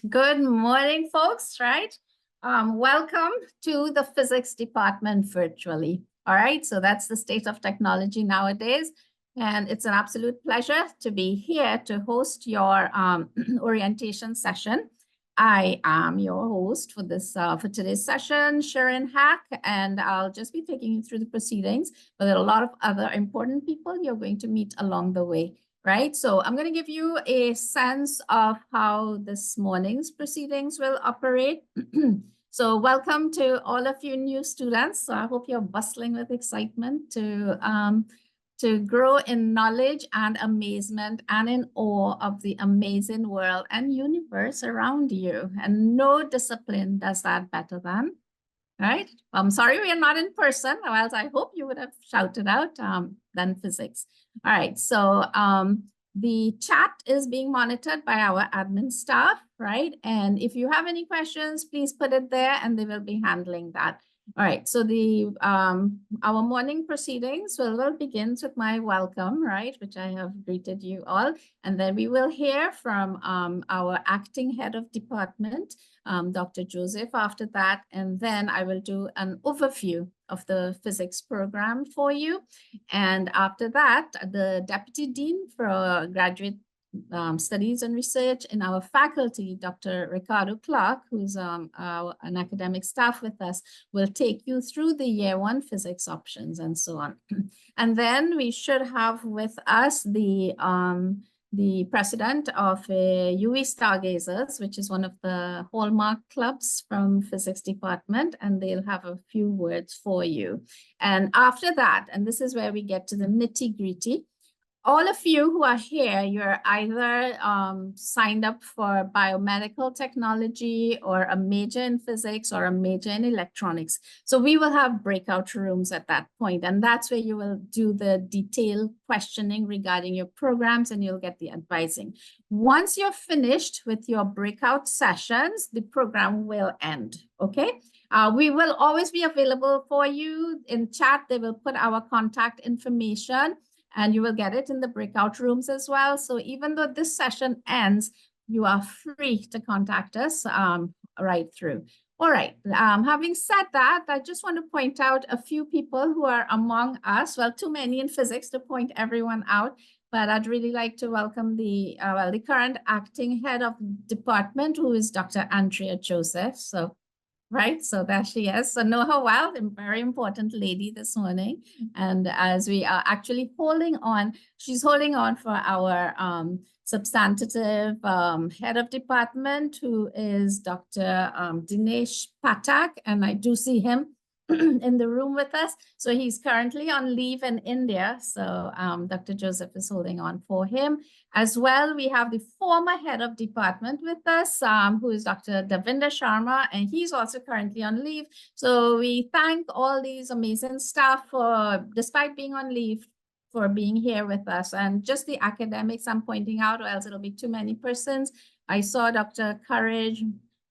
Good morning, folks, right? Welcome to the physics department virtually. All right, so that's the state of technology nowadays. And it's an absolute pleasure to be here to host your orientation session. I am your host for today's session, Sharon Hack, and I'll just be taking you through the proceedings, but there are a lot of other important people you're going to meet along the way. Right, so I'm going to give you a sense of how this morning's proceedings will operate. So welcome to all of you new students. So I hope you're bustling with excitement to grow in knowledge and amazement and in awe of the amazing world and universe around you. And no discipline does that better than. Right? I'm sorry we are not in person, or else I hope you would have shouted out than physics. All right, so the chat is being monitored by our admin staff, right? And if you have any questions, please put it there and they will be handling that. All right, so our morning proceedings will begin with my welcome, right, which I have greeted you all. And then we will hear from our acting head of department, Dr. Joseph, after that. And then I will do an overview of the physics program for you. And after that, the Deputy Dean for Graduate Studies and Research in our faculty, Dr. Ricardo Clark, who's an academic staff with us, will take you through the year one physics options and so on. And then we should have with us the president of UWI Stargazers, which is one of the hallmark clubs from physics department, and they'll have a few words for you. And after that, and this is where we get to the nitty gritty, all of you who are here, you're either signed up for biomedical technology or a major in physics or a major in electronics. So we will have breakout rooms at that point, and that's where you will do the detailed questioning regarding your programs and you'll get the advising. Once you're finished with your breakout sessions, the program will end, okay? We will always be available for you in chat. They will put our contact information and you will get it in the breakout rooms as well. So even though this session ends, you are free to contact us right through. All right, having said that, I just want to point out a few people who are among us. Well, too many in physics to point everyone out, but I'd really like to welcome the current acting head of department, who is Dr. Andrea Joseph. So right, so there she is. So know her well, a very important lady this morning. And as we are actually holding on, she's holding on for our substantive head of department, who is Dr. Dinesh Patak, and I do see him in the room with us. So he's currently on leave in India. So Dr. Joseph is holding on for him. As well, we have the former head of department with us, who is Dr. Davinder Sharma, and he's also currently on leave. So we thank all these amazing staff for, despite being on leave, for being here with us. And just the academics I'm pointing out, or else it'll be too many persons. I saw Dr. Courage,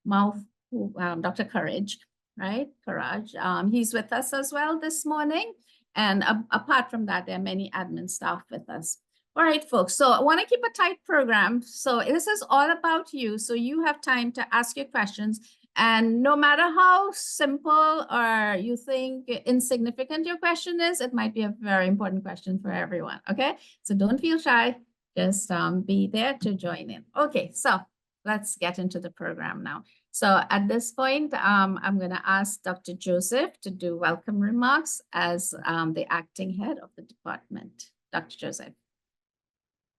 Dr. Courage, right? Courage. He's with us as well this morning. And apart from that, there are many admin staff with us. All right, folks, so I want to keep a tight program. So this is all about you. So you have time to ask your questions. And no matter how simple or you think insignificant your question is, it might be a very important question for everyone, okay? So don't feel shy. Just be there to join in. Okay, so let's get into the program now. So at this point, I'm going to ask Dr. Joseph to do welcome remarks as the acting head of the department. Dr. Joseph.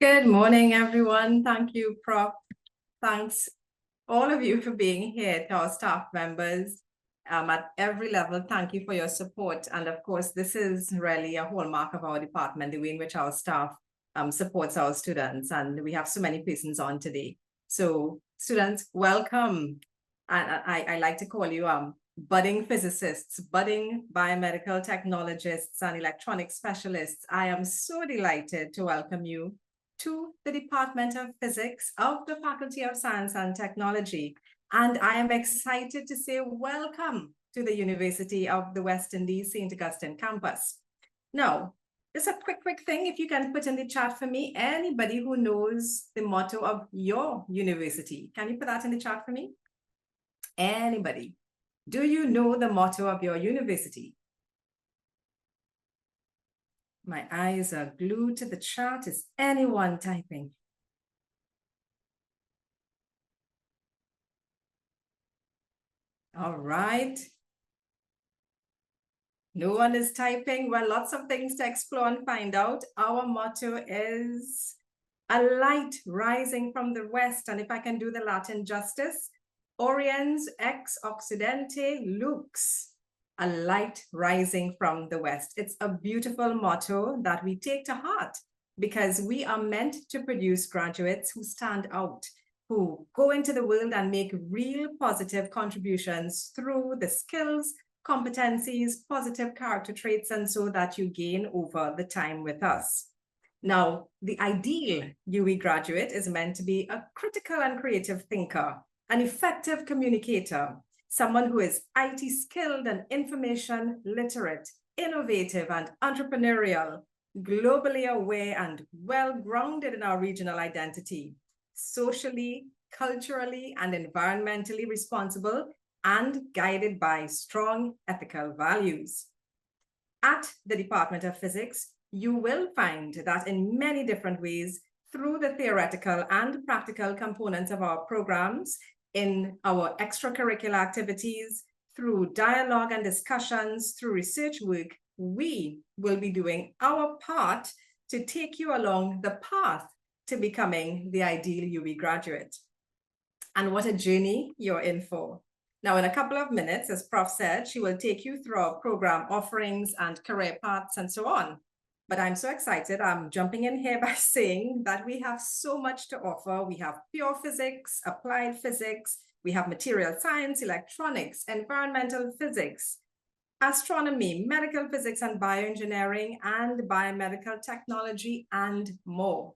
Good morning, everyone. Thank you, Prof. Thanks all of you for being here, to our staff members at every level. Thank you for your support. And of course, this is really a hallmark of our department, the way in which our staff supports our students. And we have so many persons on today. So students, welcome. And I like to call you budding physicists, budding biomedical technologists, and electronic specialists. I am so delighted to welcome you to the Department of Physics of the Faculty of Science and Technology. And I am excited to say welcome to the University of the West Indies St. Augustine campus. Now, just a quick thing, if you can put in the chat for me, anybody who knows the motto of your university, can you put that in the chat for me? Anybody? Do you know the motto of your university? My eyes are glued to the chat. Is anyone typing? All right. No one is typing. Well, lots of things to explore and find out. Our motto is a light rising from the west. And if I can do the Latin justice, Oriens ex Occidente lux, a light rising from the west. It's a beautiful motto that we take to heart because we are meant to produce graduates who stand out, who go into the world and make real positive contributions through the skills, competencies, positive character traits, and so that you gain over the time with us. Now, the ideal UWI graduate is meant to be a critical and creative thinker, an effective communicator, someone who is IT skilled and information literate, innovative and entrepreneurial, globally aware and well-grounded in our regional identity, socially, culturally, and environmentally responsible, and guided by strong ethical values. At the Department of Physics, you will find that in many different ways, through the theoretical and practical components of our programs, in our extracurricular activities, through dialogue and discussions, through research work, we will be doing our part to take you along the path to becoming the ideal UWI graduate. And what a journey you're in for. Now, in a couple of minutes, as Prof said, she will take you through our program offerings and career paths and so on. But I'm so excited. I'm jumping in here by saying that we have so much to offer. We have pure physics, applied physics, we have material science, electronics, environmental physics, astronomy, medical physics and bioengineering, and biomedical technology, and more.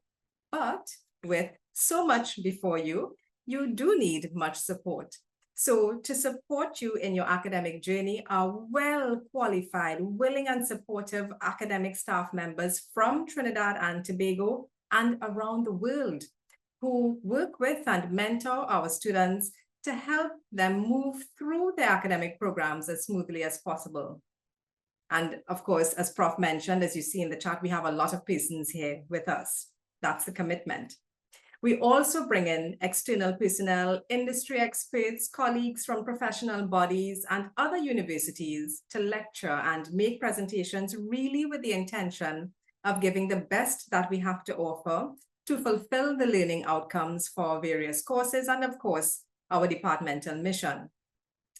But with so much before you, you do need much support. So to support you in your academic journey are well-qualified, willing and supportive academic staff members from Trinidad and Tobago and around the world who work with and mentor our students to help them move through their academic programs as smoothly as possible. And of course, as Prof mentioned, as you see in the chat, we have a lot of persons here with us. That's the commitment. We also bring in external personnel, industry experts, colleagues from professional bodies and other universities to lecture and make presentations really with the intention of giving the best that we have to offer to fulfill the learning outcomes for various courses and, of course, our departmental mission.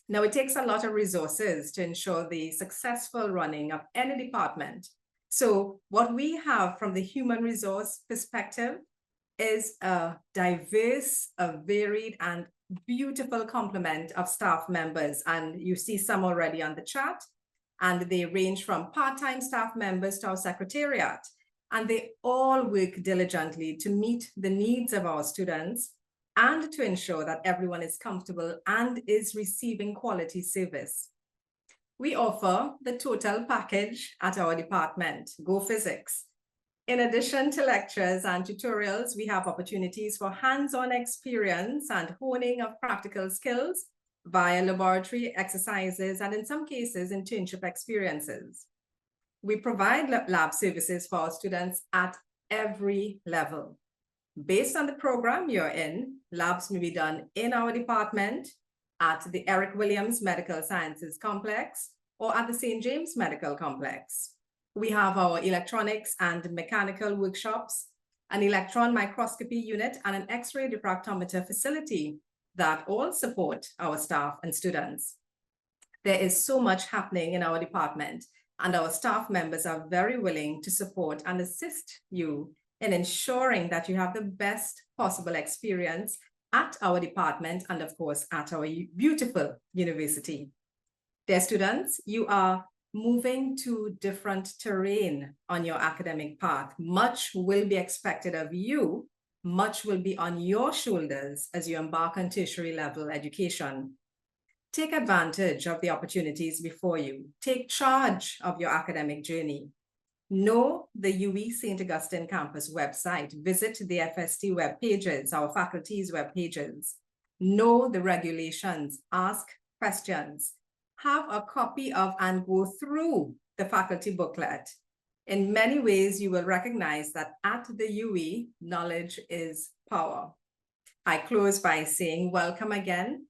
Now, it takes a lot of resources to ensure the successful running of any department. So what we have from the human resource perspective is a diverse, a varied, and beautiful complement of staff members. And you see some already on the chat. And they range from part-time staff members to our secretariat. And they all work diligently to meet the needs of our students and to ensure that everyone is comfortable and is receiving quality service. We offer the total package at our department, Go Physics. In addition to lectures and tutorials, we have opportunities for hands-on experience and honing of practical skills via laboratory exercises and in some cases, internship experiences. We provide lab services for our students at every level. Based on the program you're in, labs may be done in our department, at the Eric Williams Medical Sciences Complex, or at the St. James Medical Complex. We have our electronics and mechanical workshops, an electron microscopy unit, and an X-ray diffractometer facility that all support our staff and students. There is so much happening in our department, and our staff members are very willing to support and assist you in ensuring that you have the best possible experience at our department and, of course, at our beautiful university. Dear students, you are moving to different terrain on your academic path. Much will be expected of you. Much will be on your shoulders as you embark on tertiary level education. Take advantage of the opportunities before you. Take charge of your academic journey. Know the UWI St. Augustine campus website. Visit the FST web pages, our faculty's web pages. Know the regulations, ask questions, have a copy of and go through the faculty booklet. In many ways, you will recognize that at the UWI, knowledge is power. I close by saying, welcome again.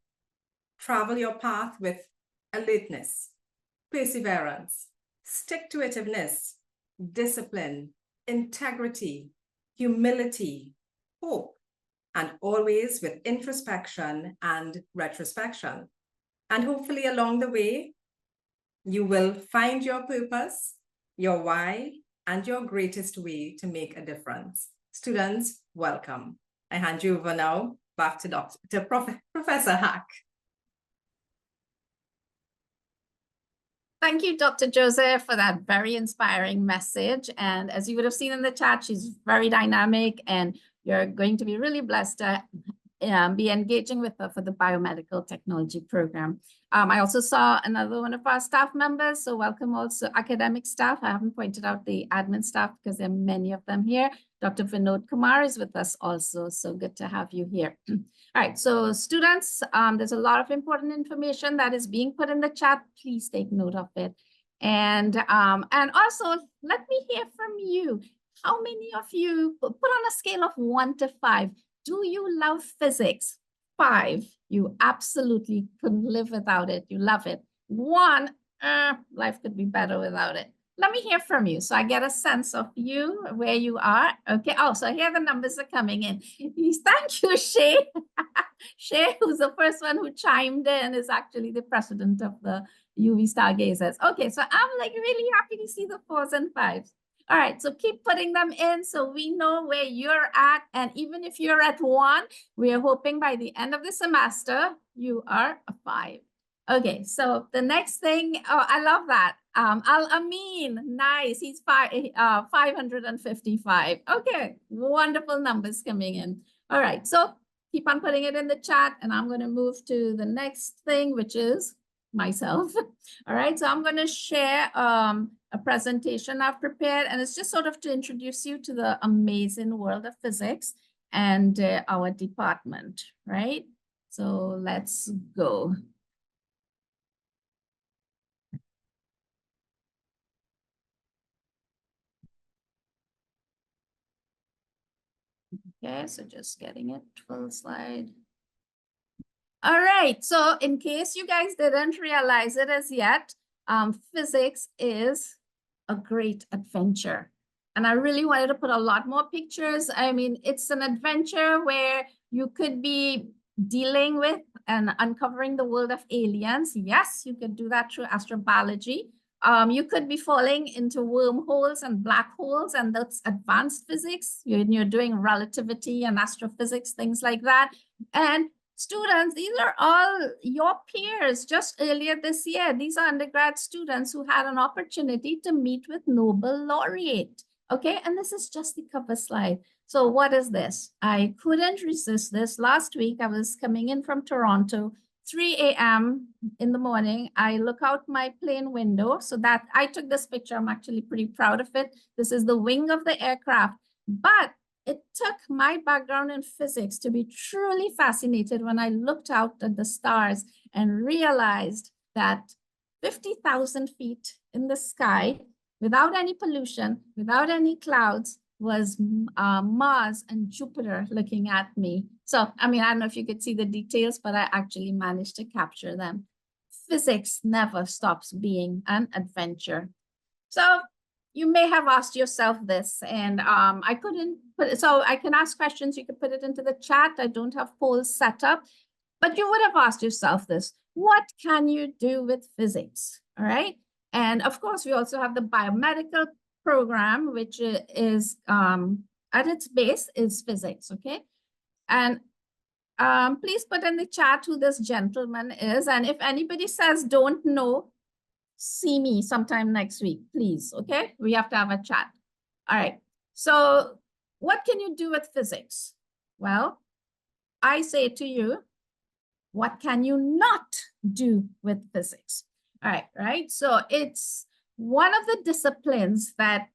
Travel your path with alertness, perseverance, stick-to-itiveness, discipline, integrity, humility, hope, and always with introspection and retrospection. And hopefully along the way, you will find your purpose, your why, and your greatest way to make a difference. Students, welcome. I hand you over now back to Professor Hack. Thank you, Dr. Joseph, for that very inspiring message. And as you would have seen in the chat, she's very dynamic, and you're going to be really blessed to be engaging with her for the biomedical technology program. I also saw another one of our staff members, so welcome also academic staff. I haven't pointed out the admin staff because there are many of them here. Dr. Vinod Kumar is with us also, so good to have you here. All right, so students, there's a lot of important information that is being put in the chat. Please take note of it. And also, let me hear from you. How many of you, put on a scale of 1 to 5, do you love physics? 5, you absolutely couldn't live without it. You love it. 1, life could be better without it. Let me hear from you so I get a sense of you, where you are. Okay. Oh, so here the numbers are coming in. Thank you, Shay. Shay, who's the first one who chimed in, is actually the president of the UWI Stargazers. Okay, so I'm like really happy to see the 4s and 5s. All right, so keep putting them in so we know where you're at. And even if you're at 1, we are hoping by the end of the semester, you are a 5. Okay, so the next thing, oh, I love that. Al-Amin, nice, he's 555. Okay, wonderful numbers coming in. All right, so keep on putting it in the chat, and I'm going to move to the next thing, which is myself. All right, so I'm going to share a presentation I've prepared, and it's just sort of to introduce you to the amazing world of physics and our department, right? So let's go. Okay, so just getting it full slide. All right, so in case you guys didn't realize it as yet, physics is a great adventure. And I really wanted to put a lot more pictures. I mean, it's an adventure where you could be dealing with and uncovering the world of aliens. Yes, you could do that through astrobiology. You could be falling into wormholes and black holes, and that's advanced physics. You're doing relativity and astrophysics, things like that. And students, these are all your peers just earlier this year. These are undergrad students who had an opportunity to meet with Nobel laureate. Okay, and this is just the cover slide. So what is this? I couldn't resist this. Last week, I was coming in from Toronto, 3 a.m. in the morning. I look out my plane window. So that I took this picture. I'm actually pretty proud of it. This is the wing of the aircraft. But it took my background in physics to be truly fascinated when I looked out at the stars and realized that 50,000 feet in the sky, without any pollution, without any clouds, was Mars and Jupiter looking at me. So, I mean, I don't know if you could see the details, but I actually managed to capture them. Physics never stops being an adventure. So you may have asked yourself this, and I couldn't put it, so I can ask questions. You could put it into the chat. I don't have polls set up, but you would have asked yourself this: what can you do with physics? All right. And of course, we also have the biomedical program, which is at its base is physics. Okay. And please put in the chat who this gentleman is. And if anybody says don't know, see me sometime next week, please. Okay, we have to have a chat. All right, so what can you do with physics? Well, I say to you, what can you not do with physics? All right, right? So it's one of the disciplines that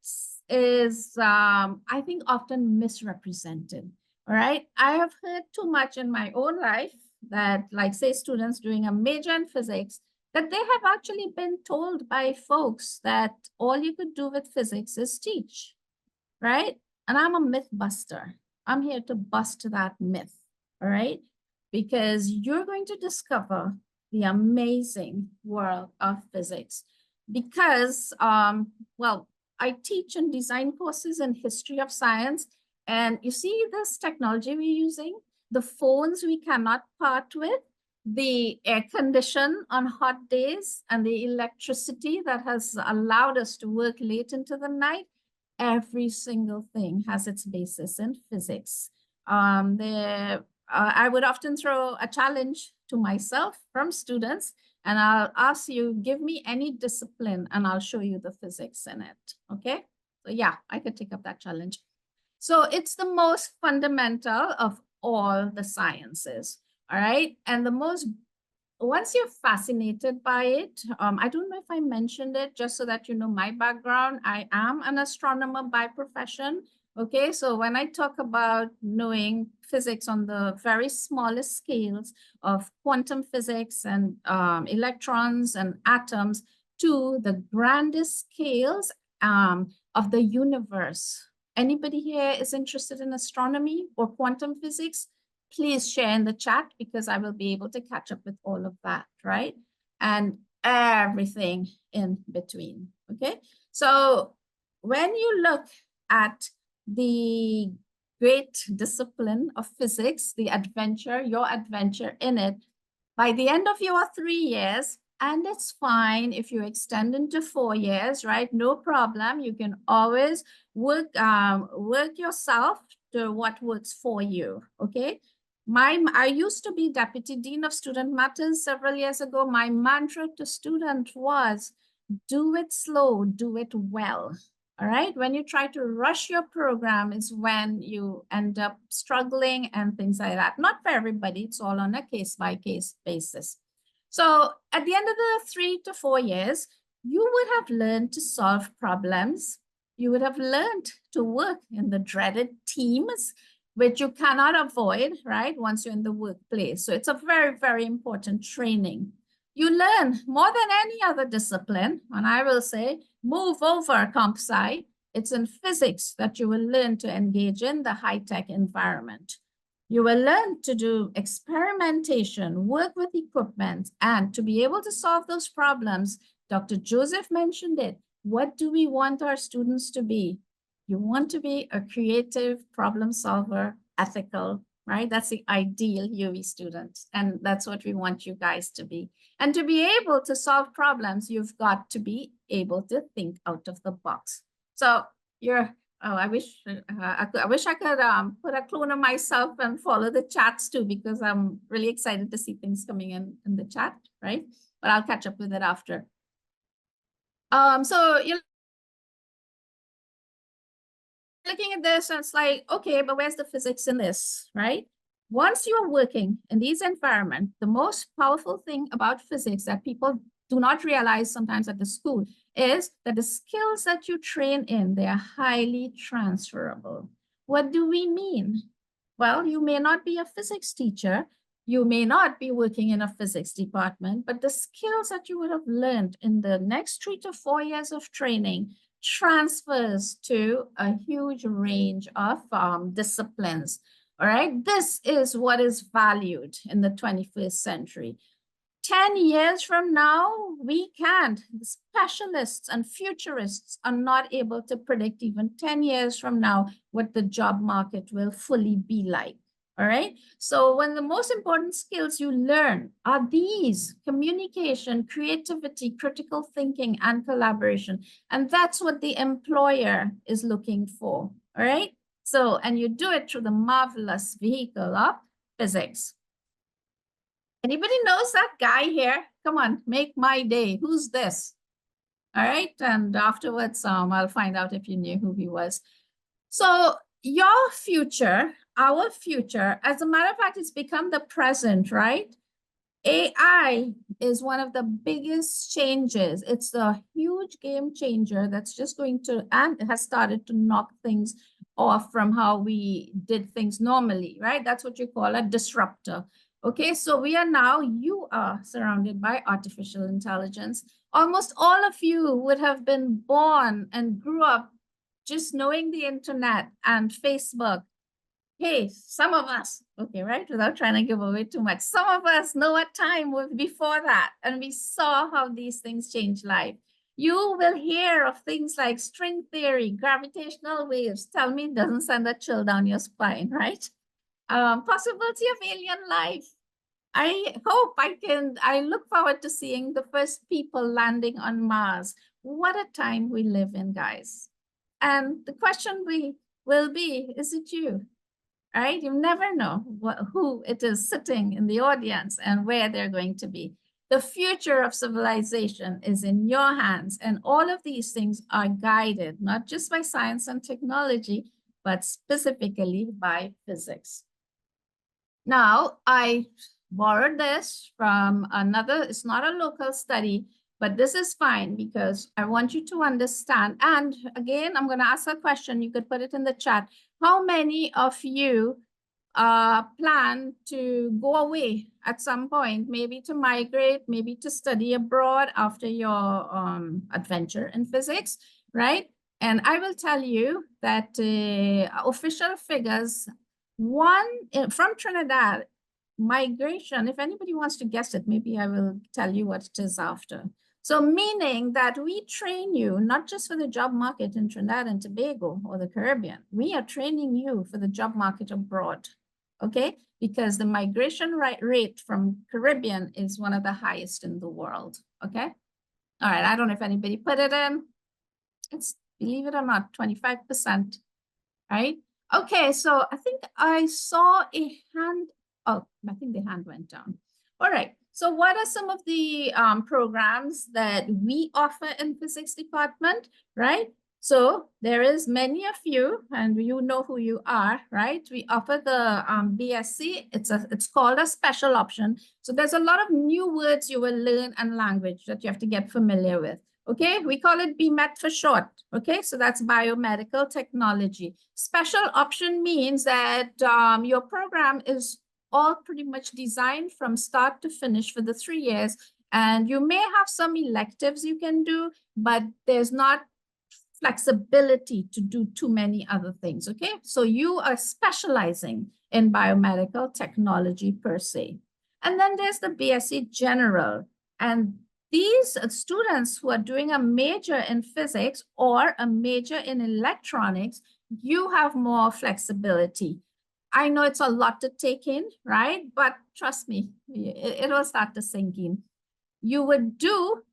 is, I think, often misrepresented. All right. I have heard too much in my own life that, like, say, students doing a major in physics, that they have actually been told by folks that all you could do with physics is teach, right? And I'm a myth buster. I'm here to bust that myth, all right? Because you're going to discover the amazing world of physics. Because, well, I teach and design courses in history of science. And you see this technology we're using, the phones we cannot part with, the air condition on hot days, and the electricity that has allowed us to work late into the night. Every single thing has its basis in physics. I would often throw a challenge to myself from students, and I'll ask you, give me any discipline and I'll show you the physics in it, okay? So yeah, I could take up that challenge. So it's the most fundamental of all the sciences, all right? And the most, once you're fascinated by it, I don't know if I mentioned it, just so that you know my background. I am an astronomer by profession. Okay, so when I talk about knowing physics on the very smallest scales of quantum physics and electrons and atoms to the grandest scales of the universe. Anybody here is interested in astronomy or quantum physics? Please share in the chat, because I will be able to catch up with all of that, right? And everything in between, okay? So when you look at the great discipline of physics, the adventure, your adventure in it, by the end of your 3 years, and it's fine if you extend into 4 years, right? No problem. You can always work yourself to what works for you, okay? I used to be Deputy Dean of Student Matters several years ago. My mantra to students was, do it slow, do it well. All right. When you try to rush your program is when you end up struggling and things like that. Not for everybody. It's all on a case-by-case basis. So at the end of the 3 to 4 years, you would have learned to solve problems. You would have learned to work in the dreaded teams, which you cannot avoid, right, once you're in the workplace. So it's a very, very important training. You learn more than any other discipline, and I will say, move over comp sci. It's in physics that you will learn to engage in the high-tech environment. You will learn to do experimentation, work with equipment, and to be able to solve those problems. Dr. Joseph mentioned it. What do we want our students to be? You want to be a creative problem solver, ethical, right? That's the ideal UWI student. And that's what we want you guys to be. And to be able to solve problems, you've got to be able to think out of the box. So I wish I could put a clone of myself and follow the chats too, because I'm really excited to see things coming in the chat, right? But I'll catch up with it after. So you're looking at this and it's like, okay, but where's the physics in this, right? Once you are working in these environments, the most powerful thing about physics that people do not realize sometimes at the school is that the skills that you train in, they are highly transferable. What do we mean? Well, you may not be a physics teacher, you may not be working in a physics department, but the skills that you would have learned in the next 3 to 4 years of training transfers to a huge range of disciplines. All right, this is what is valued in the 21st century. 10 years from now, we can't. The specialists and futurists are not able to predict even 10 years from now what the job market will fully be like. All right. So one of the most important skills you learn are these: communication, creativity, critical thinking, and collaboration. And that's what the employer is looking for. All right. So, and you do it through the marvelous vehicle of physics. Anybody knows that guy here? Come on, make my day. Who's this? All right. And afterwards, I'll find out if you knew who he was. So your future, our future, as a matter of fact, it's become the present, right? AI is one of the biggest changes. It's a huge game changer that's just going to, and it has started to knock things off from how we did things normally, right? That's what you call a disruptor. Okay, so you are surrounded by artificial intelligence. Almost all of you would have been born and grew up just knowing the internet and Facebook. Hey, some of us, okay, right? Without trying to give away too much, some of us know what time was before that, and we saw how these things change life. You will hear of things like string theory, gravitational waves. Tell me it doesn't send a chill down your spine, right? Possibility of alien life. I look forward to seeing the first people landing on Mars. What a time we live in, guys. And the question will be, is it you? Right? You never know who it is sitting in the audience and where they're going to be. The future of civilization is in your hands, and all of these things are guided not just by science and technology, but specifically by physics. Now, I borrowed this from another, it's not a local study, but this is fine because I want you to understand. And again, I'm going to ask a question. You could put it in the chat. How many of you plan to go away at some point, maybe to migrate, maybe to study abroad after your adventure in physics, right? And I will tell you that official figures, from Trinidad, migration, if anybody wants to guess it, maybe I will tell you what it is after. So meaning that we train you not just for the job market in Trinidad and Tobago or the Caribbean, we are training you for the job market abroad, okay? Because the migration rate from Caribbean is one of the highest in the world, okay? All right, I don't know if anybody put it in. It's, believe it or not, 25%, right? Okay, so I think I saw a hand. Oh, I think the hand went down. All right. So what are some of the programs that we offer in physics department, right? So there is many of you, and you know who you are, right? We offer the BSc. It's called a special option. So there's a lot of new words you will learn and language that you have to get familiar with. Okay, we call it BMET for short. Okay, so that's biomedical technology. Special option means that your program is all pretty much designed from start to finish for the 3 years. And you may have some electives you can do, but there's not flexibility to do too many other things. Okay, so you are specializing in biomedical technology per se. And then there's the BSc General. And these students who are doing a major in physics or a major in electronics, you have more flexibility. I know it's a lot to take in, right? But trust me, it will start to sink in. You would do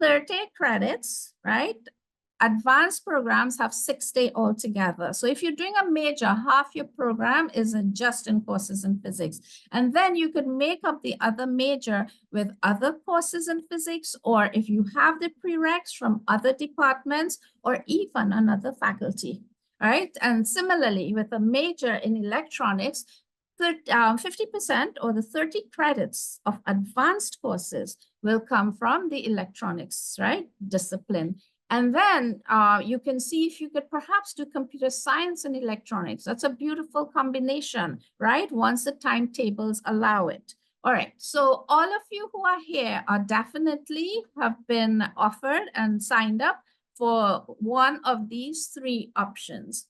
30 credits, right? Advanced programs have 6 days altogether. So if you're doing a major, half your program is just in courses in physics. And then you could make up the other major with other courses in physics, or if you have the prereqs from other departments or even another faculty, right? And similarly, with a major in electronics, 50% or the 30 credits of advanced courses will come from the electronics, right, discipline. And then you can see if you could perhaps do computer science and electronics. That's a beautiful combination, right? Once the timetables allow it. All right, so all of you who are here are definitely have been offered and signed up for one of these 3 options.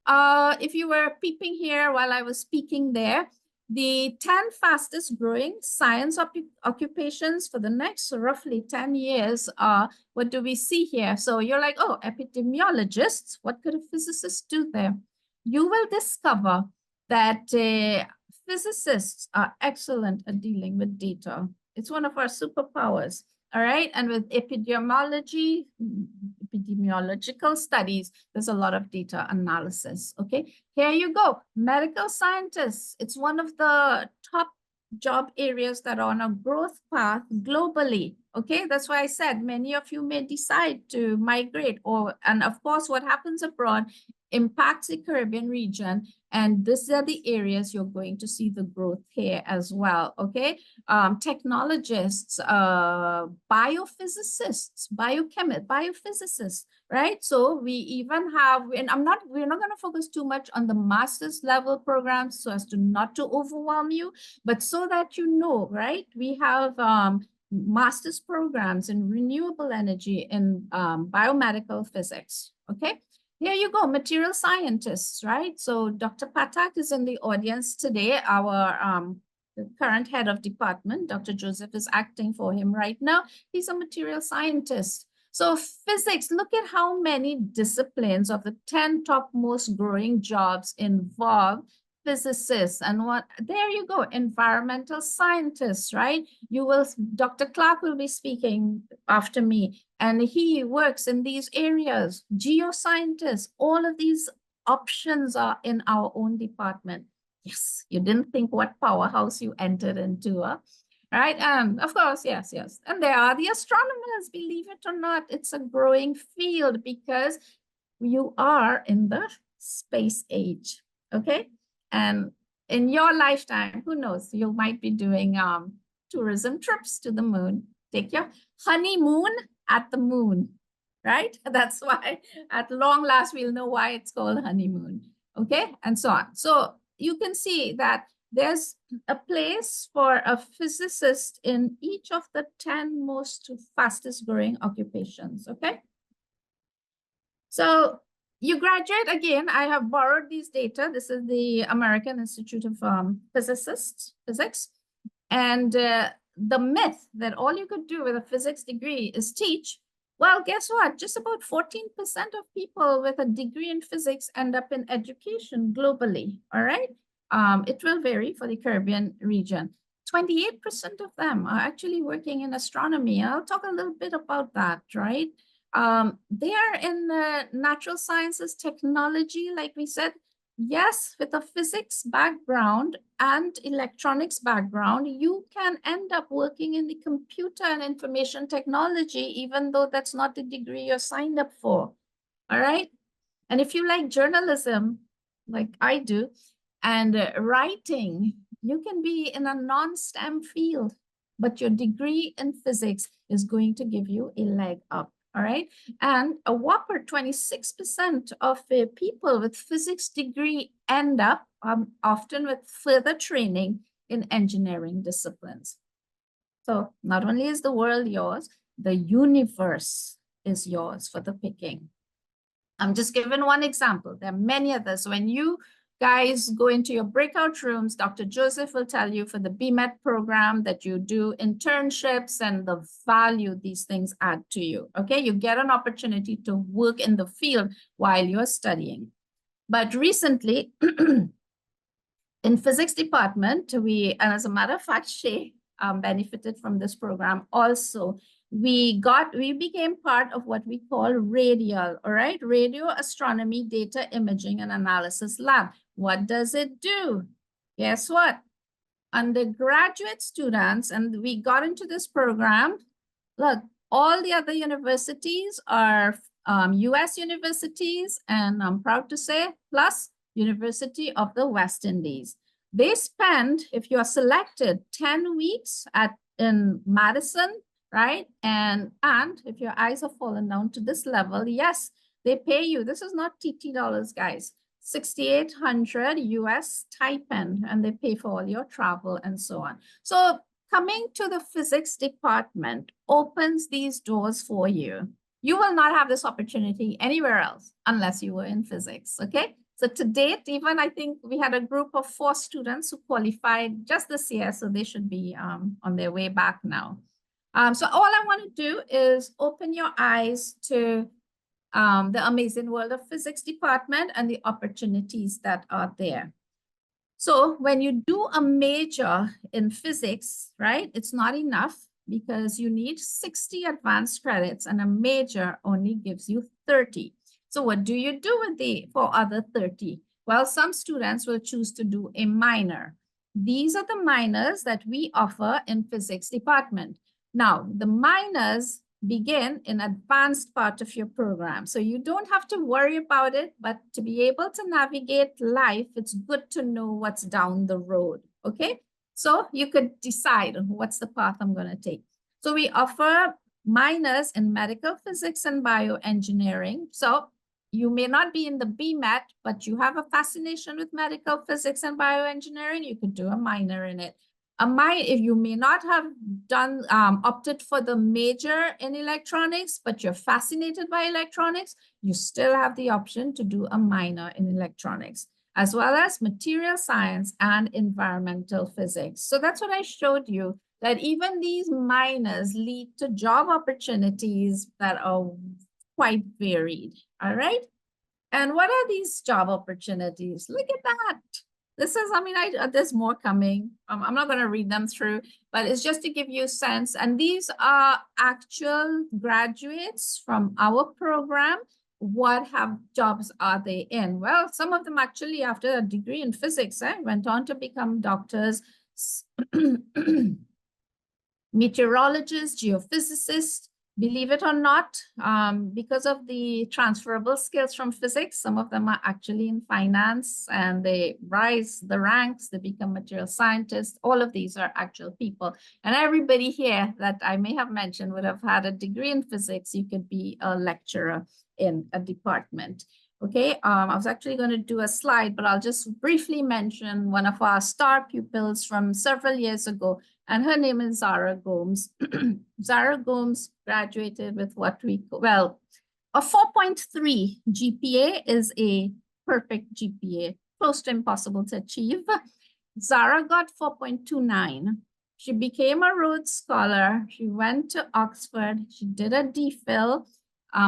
If you were peeping here while I was speaking there, the 10 fastest growing science occupations for the next roughly 10 years are, what do we see here? So you're like, oh, epidemiologists, what could a physicist do there? You will discover that physicists are excellent at dealing with data. It's one of our superpowers, all right? And with epidemiological studies, there's a lot of data analysis, okay? Here you go, medical scientists. It's one of the top job areas that are on a growth path globally, okay? That's why I said many of you may decide to migrate, and of course, what happens abroad impacts the Caribbean region. And these are the areas you're going to see the growth here as well, okay? Technologists, biophysicists, biochemists, biophysicists, right? So we even have, and we're not going to focus too much on the master's level programs so as to not to overwhelm you, but so that you know, right? We have master's programs in renewable energy and biomedical physics, okay? Here you go, material scientists, right? So Dr. Patak is in the audience today, our the current head of department. Dr. Joseph is acting for him right now. He's a material scientist. So physics, look at how many disciplines of the 10 top most growing jobs involve physicists. And what, there you go, environmental scientists, right? You will, Dr. Clark will be speaking after me, and he works in these areas. Geoscientists, all of these options are in our own department. Yes, you didn't think what powerhouse you entered into, right? Of course, yes. And there are the astronomers, believe it or not. It's a growing field because you are in the space age, okay? And in your lifetime, who knows, you might be doing tourism trips to the moon. Take your honeymoon at the moon, right? That's why at long last, we'll know why it's called honeymoon, okay? And so on. So you can see that there's a place for a physicist in each of the 10 most fastest growing occupations, okay? So you graduate, again, I have borrowed these data. This is the American Institute of Physics. And the myth that all you could do with a physics degree is teach, well, guess what? Just about 14% of people with a degree in physics end up in education globally, all right? It will vary for the Caribbean region. 28% of them are actually working in astronomy. I'll talk a little bit about that, right? They are in natural sciences, technology, like we said. Yes, with a physics background and electronics background, you can end up working in the computer and information technology, even though that's not the degree you're signed up for. All right. And if you like journalism, like I do, and writing, you can be in a non-STEM field, but your degree in physics is going to give you a leg up. All right. And a whopper 26% of people with physics degree end up often with further training in engineering disciplines. So not only is the world yours, the universe is yours for the picking. I'm just giving one example. There are many others. When you guys go into your breakout rooms, Dr. Joseph will tell you for the BMET program that you do internships and the value these things add to you, okay? You get an opportunity to work in the field while you're studying. But recently, in physics department, and as a matter of fact, Shay benefited from this program also. We became part of what we call RADIAL, all right? Radio Astronomy Data Imaging and Analysis Lab. What does it do? Guess what? Undergraduate students, and we got into this program. Look, all the other universities are US universities, and I'm proud to say, plus University of the West Indies. They spend, if you're selected, 10 weeks in Madison, right? And if your eyes have fallen down to this level, yes, they pay you. This is not TT dollars, guys. 6,800 US stipend, and they pay for all your travel and so on. So coming to the physics department opens these doors for you. You will not have this opportunity anywhere else unless you were in physics, okay? So to date, even I think we had a group of 4 students who qualified just this year, so they should be on their way back now. So all I want to do is open your eyes to the amazing world of physics department and the opportunities that are there. So when you do a major in physics, right, it's not enough because you need 60 advanced credits and a major only gives you 30. So what do you do with for other 30? Well, some students will choose to do a minor. These are the minors that we offer in physics department. Now, the minors begin in advanced part of your program. So you don't have to worry about it, but to be able to navigate life, it's good to know what's down the road, okay? So you could decide what's the path I'm going to take. So we offer minors in medical physics and bioengineering. So you may not be in the BMAT, but you have a fascination with medical physics and bioengineering, you could do a minor in it. If you may not have done opted for the major in electronics, but you're fascinated by electronics, you still have the option to do a minor in electronics, as well as material science and environmental physics. So that's what I showed you, that even these minors lead to job opportunities that are quite varied, all right? And what are these job opportunities? Look at that. This is, I mean, there's more coming. I'm not going to read them through, but it's just to give you a sense. And these are actual graduates from our program. What jobs are they in? Well, some of them actually, after a degree in physics, went on to become doctors, meteorologists, geophysicists. Believe it or not, because of the transferable skills from physics, some of them are actually in finance and they rise the ranks, they become material scientists. All of these are actual people. And everybody here that I may have mentioned would have had a degree in physics. You could be a lecturer in a department. Okay, I was actually going to do a slide, but I'll just briefly mention one of our star pupils from several years ago, and her name is Zara Gomes. Zara Gomes graduated with what we call, well, a 4.3 GPA is a perfect GPA, close to impossible to achieve. Zara got 4.29. She became a Rhodes Scholar. She went to Oxford. She did a DPhil,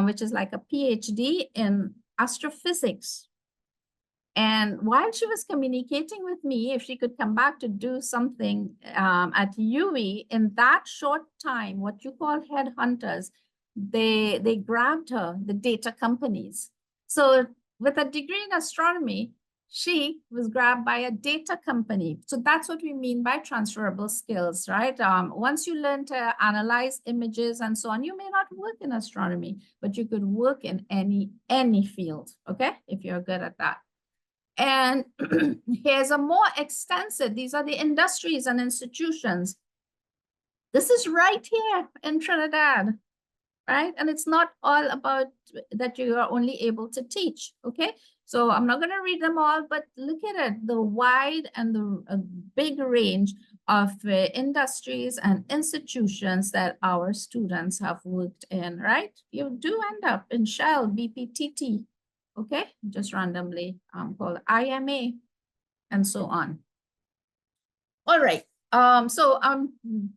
which is like a PhD in astrophysics. And while she was communicating with me, if she could come back to do something at UWI, in that short time, what you call headhunters, they grabbed her, the data companies. So with a degree in astronomy, she was grabbed by a data company. So that's what we mean by transferable skills, right? Once you learn to analyze images and so on, you may not work in astronomy, but you could work in any field, okay? If you're good at that. And here's a more extensive, these are the industries and institutions. This is right here in Trinidad, right? And it's not all about that you are only able to teach, okay? So I'm not going to read them all, but look at it, the wide and the big range of industries and institutions that our students have worked in, right? You do end up in Shell, BPTT, okay? Just randomly called IMA and so on. All right. So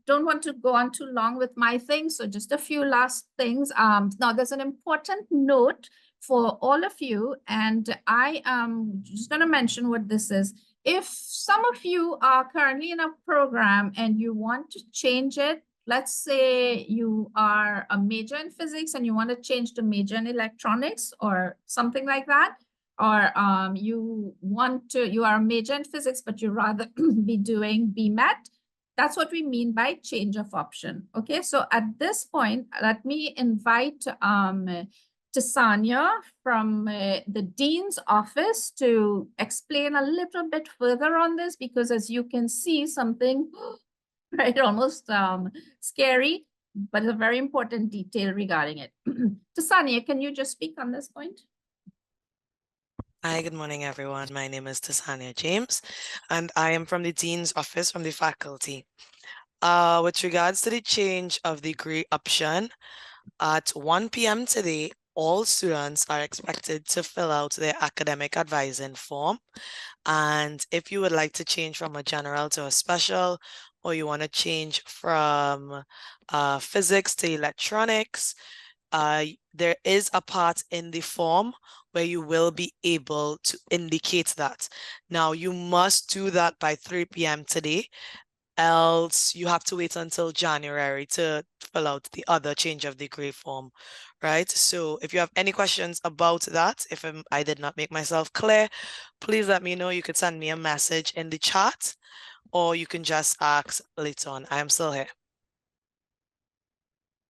don't want to go on too long with my things. So just a few last things. Now there's an important note for all of you, and I am just going to mention what this is. If some of you are currently in a program and you want to change it, let's say you are a major in physics and you want to change to major in electronics or something like that, or you are a major in physics, but you rather be doing BMAT. That's what we mean by change of option. Okay, so at this point, let me invite Tasania from the Dean's office to explain a little bit further on this, because as you can see, something right, almost scary, but a very important detail regarding it. Tasania, can you just speak on this point? Hi, good morning, everyone. My name is Tasania James, and I am from the Dean's office from the faculty. With regards to the change of degree option, at 1 p.m. today, all students are expected to fill out their academic advising form. And if you would like to change from a general to a special, or you want to change from physics to electronics, there is a part in the form where you will be able to indicate that. Now, you must do that by 3 p.m. today, else you have to wait until January to fill out the other change of degree form, right? So if you have any questions about that, if I did not make myself clear, please let me know. You could send me a message in the chat, or you can just ask later on. I am still here.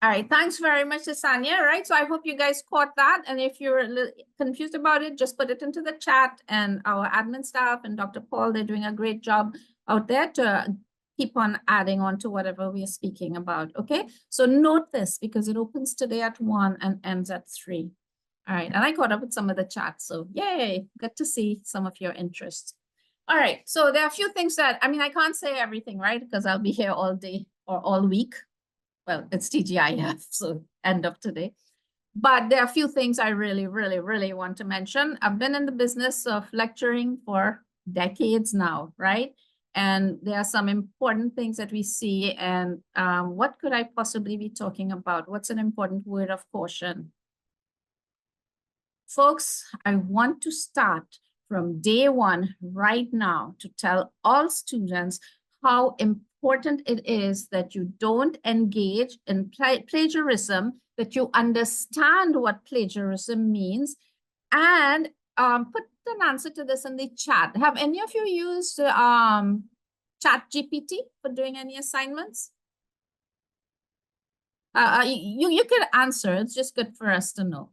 All right, thanks very much, Sanya. Right, so I hope you guys caught that. And if you're a little confused about it, just put it into the chat. And our admin staff and Dr. Paul, they're doing a great job out there to keep on adding on to whatever we are speaking about. Okay, so note this because it opens today at 1 and ends at 3. All right, and I caught up with some of the chat, so yay, good to see some of your interests. All right, so there are a few things that, I mean, I can't say everything, right? Because I'll be here all day or all week. Well, it's TGIF, so end of today. But there are a few things I really, really, really want to mention. I've been in the business of lecturing for decades now, right? And there are some important things that we see. And what could I possibly be talking about? What's an important word of caution? Folks, I want to start from day one right now to tell all students how important it is that you don't engage in plagiarism, that you understand what plagiarism means, and put an answer to this in the chat. Have any of you used ChatGPT for doing any assignments? You can answer. It's just good for us to know.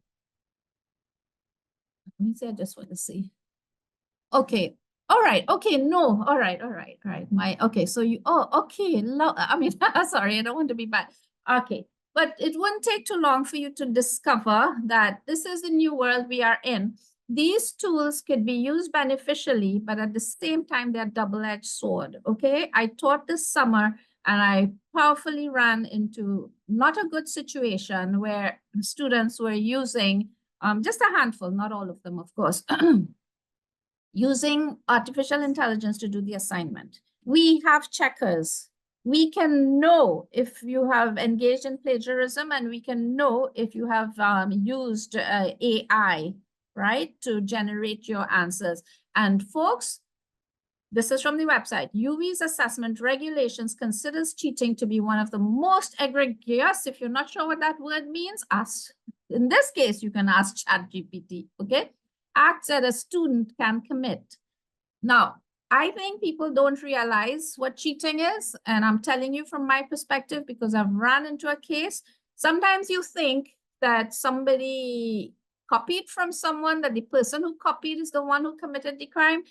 Let me see. I just want to see. Okay. All right. Okay. No. All right. All right. All right. Okay. So okay. I mean, sorry, I don't want to be bad. Okay. But it wouldn't take too long for you to discover that this is the new world we are in. These tools could be used beneficially, but at the same time, they're double-edged sword. Okay. I taught this summer and I powerfully ran into not a good situation where students were using just a handful, not all of them, of course, using artificial intelligence to do the assignment. We have checkers. We can know if you have engaged in plagiarism, and we can know if you have used AI, right, to generate your answers. And folks, this is from the website. UWI's assessment regulations considers cheating to be one of the most egregious. If you're not sure what that word means, ask. In this case, you can ask ChatGPT, okay? Acts that a student can commit. Now, I think people don't realize what cheating is, and I'm telling you from my perspective because I've run into a case. Sometimes you think that somebody copied from someone, that the person who copied is the one who committed the crime.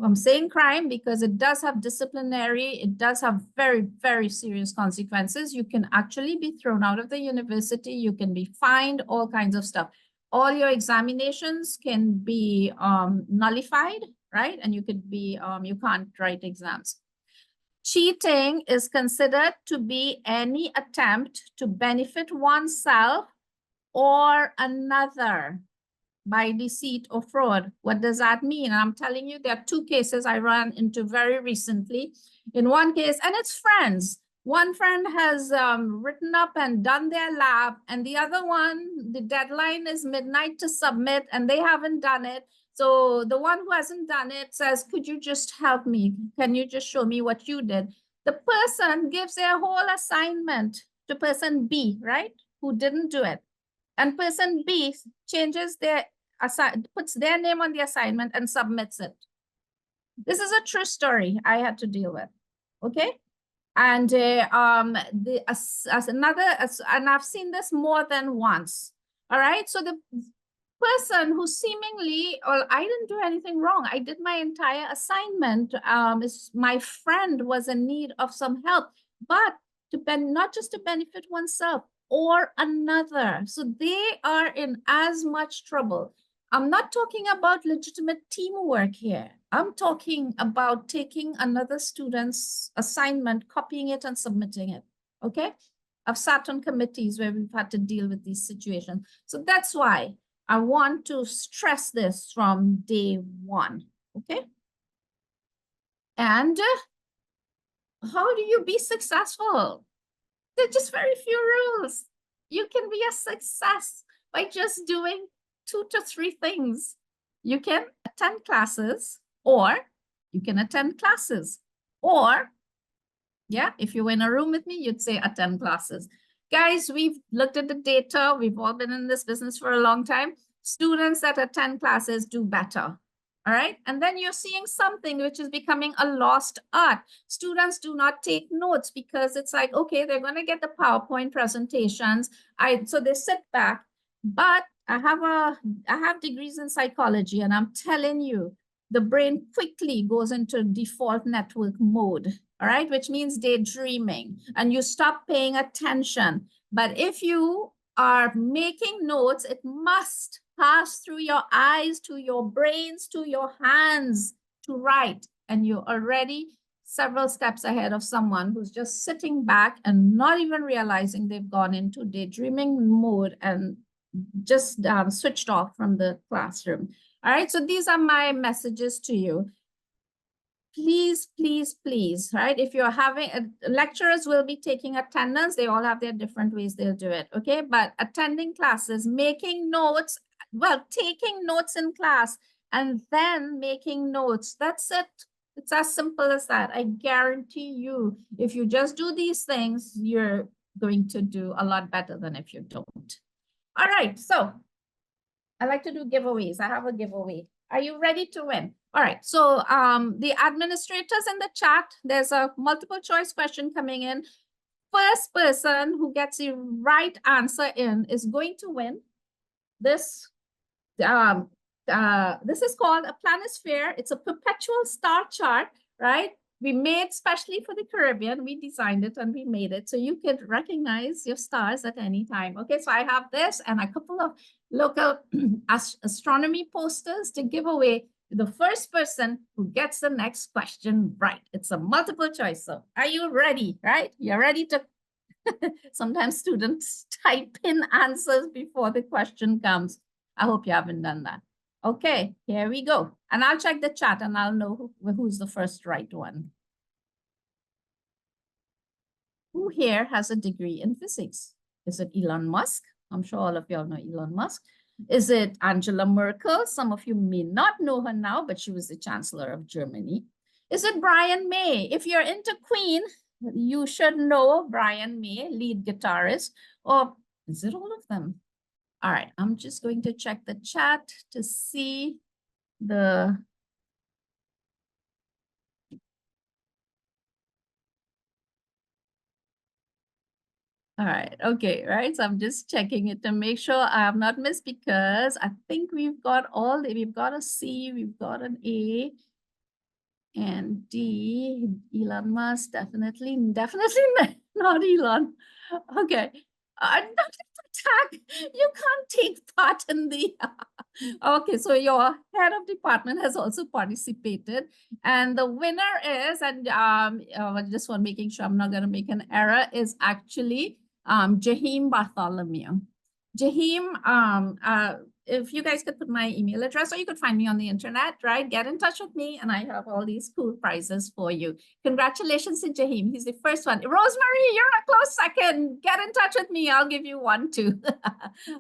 I'm saying crime because it does have disciplinary, it does have very, very serious consequences. You can actually be thrown out of the university, you can be fined, all kinds of stuff. All your examinations can be nullified, right? And you could be, you can't write exams. Cheating is considered to be any attempt to benefit oneself or another by deceit or fraud. What does that mean? And I'm telling you, there are two cases I ran into very recently. In one case, and it's friends. One friend has written up and done their lab, and the other one, the deadline is midnight to submit, and they haven't done it. So the one who hasn't done it says, could you just help me? Can you just show me what you did? The person gives their whole assignment to person B, right? Who didn't do it. And person B changes their puts their name on the assignment and submits it. This is a true story I had to deal with. Okay. And and I've seen this more than once. All right. So the person who seemingly, well, I didn't do anything wrong. I did my entire assignment. My friend was in need of some help, but not just to benefit oneself or another. So they are in as much trouble. I'm not talking about legitimate teamwork here. I'm talking about taking another student's assignment, copying it and submitting it, okay? I've sat on committees where we've had to deal with these situations. So that's why I want to stress this from day one, okay? And how do you be successful? There are just very few rules. You can be a success by just doing 2 to 3 things. You can attend classes, or you can attend classes, or, yeah, if you were in a room with me, you'd say attend classes. Guys, we've looked at the data. We've all been in this business for a long time. Students that attend classes do better. All All right. And then you're seeing something which is becoming a lost art. Students do not take notes because it's like, okay, they're going to get the PowerPoint presentations. So they sit back, but I have degrees in psychology, and I'm telling you, the brain quickly goes into default network mode. All right, which means daydreaming, and you stop paying attention. But if you are making notes, it must pass through your eyes to your brains to your hands to write. And you're already several steps ahead of someone who's just sitting back and not even realizing they've gone into daydreaming mode and just switched off from the classroom. All right, so these are my messages to you. Please, please, please, right? If you're having, lecturers will be taking attendance. They all have their different ways they'll do it, okay? But attending classes, making notes, well, taking notes in class and then making notes, that's it. It's as simple as that. I guarantee you, if you just do these things, you're going to do a lot better than if you don't. All right, so I like to do giveaways. I have a giveaway. Are you ready to win? All right, so the administrators in the chat, there's a multiple choice question coming in. First person who gets the right answer in is going to win this. This is called a planisphere. It's a perpetual star chart, right? We made specially for the Caribbean. We designed it and we made it so you could recognize your stars at any time. Okay, so I have this and a couple of local astronomy posters to give away to the first person who gets the next question right. It's a multiple choice. So are you ready, right? You're ready to, sometimes students type in answers before the question comes. I hope you haven't done that. Okay, here we go. And I'll check the chat and I'll know who's the first right one. Who here has a degree in physics? Is it Elon Musk? I'm sure all of y'all know Elon Musk. Is it Angela Merkel? Some of you may not know her now, but she was the Chancellor of Germany. Is it Brian May? If you're into Queen, you should know Brian May, lead guitarist. Or is it all of them? All right, I'm just going to check the chat to see the... All right, okay, right, so I'm just checking it to make sure I have not missed, because I think we've got all, we've got a C, we've got an A, and D, Elon Musk, definitely not Elon. Okay, not attack, you can't take part in the... Okay, so your head of department has also participated, and the winner is, and just want making sure I'm not going to make an error, is actually Jahim Bartholomew. Jahim, if you guys could put my email address, or you could find me on the internet, right? Get in touch with me, and I have all these cool prizes for you. Congratulations to Jahim. He's the first one. Rosemary, you're a close second. Get in touch with me. I'll give you one too.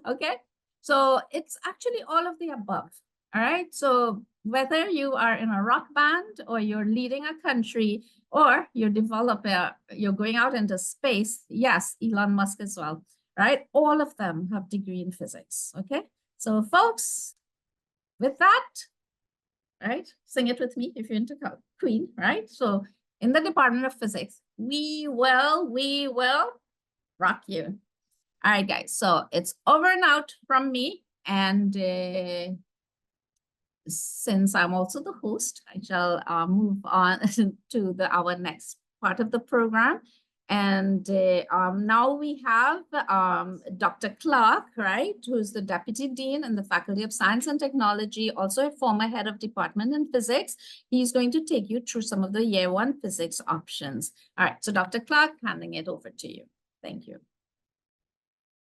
Okay. So it's actually all of the above. All right. So whether you are in a rock band, or you're leading a country, or you're developer, you're going out into space. Yes, Elon Musk as well. Right. All of them have degree in physics. Okay. So folks, with that, right, sing it with me if you're into Queen, right? So in the Department of Physics, we will rock you. All right, guys, so it's over and out from me. And since I'm also the host, I shall move on to our next part of the program. And now we have Dr. Clark, right, who's the Deputy Dean in the Faculty of Science and Technology, also a former head of department in physics. He's going to take you through some of the year one physics options. All right, so Dr. Clark, handing it over to you. Thank you.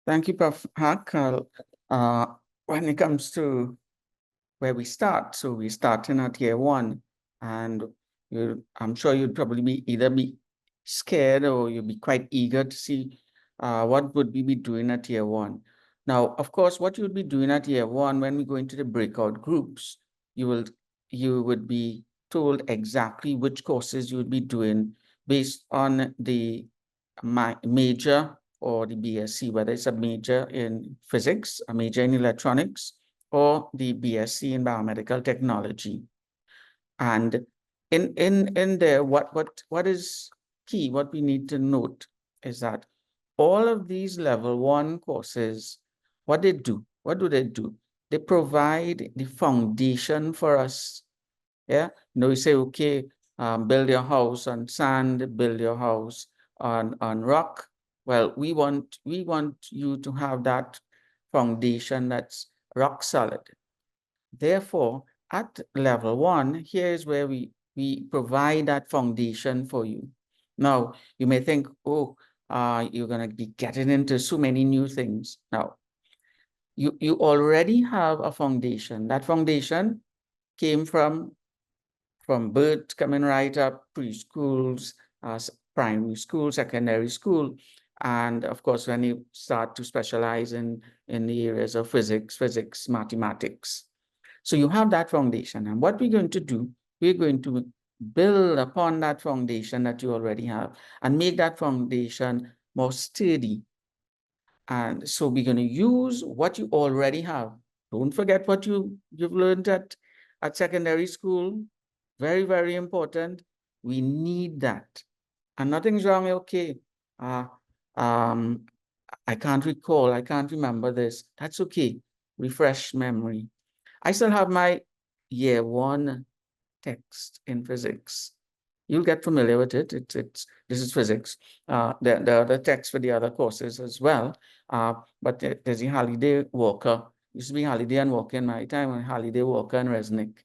Thank you, Prof. Hack. When it comes to where we start, so we're starting at year one, and I'm sure you'd probably either be scared or you'd be quite eager to see what would we be doing at year one. Now, of course, what you would be doing at year one, when we go into the breakout groups, you would be told exactly which courses you would be doing based on the major or the BSc, whether it's a major in physics, a major in electronics, or the BSc in biomedical technology. And in there, what is key, what we need to note is that all of these level 1 courses, what do they do? They provide the foundation for us. Yeah, you say, okay, build your house on sand, build your house on rock. Well, we want you to have that foundation that's rock solid. Therefore, at level 1, here's where we provide that foundation for you. Now, you may think, oh, you're going to be getting into so many new things. Now, you already have a foundation. That foundation came from birth, coming right up, preschools, primary school, secondary school. And of course, when you start to specialize in the areas of physics, mathematics. So you have that foundation. And what we're going to do, we're going to build upon that foundation that you already have and make that foundation more sturdy. And so we're going to use what you already have. Don't forget what you've learned at secondary school. Very, very important. We need that. And nothing's wrong. Okay. I can't recall. I can't remember this. That's okay. Refresh memory. I still have my year 1 text in physics. You'll get familiar with it. This is physics. There are the texts for the other courses as well. But there's the Halliday Walker. Used to be Halliday and Walker in my time, and Halliday Walker and Resnick.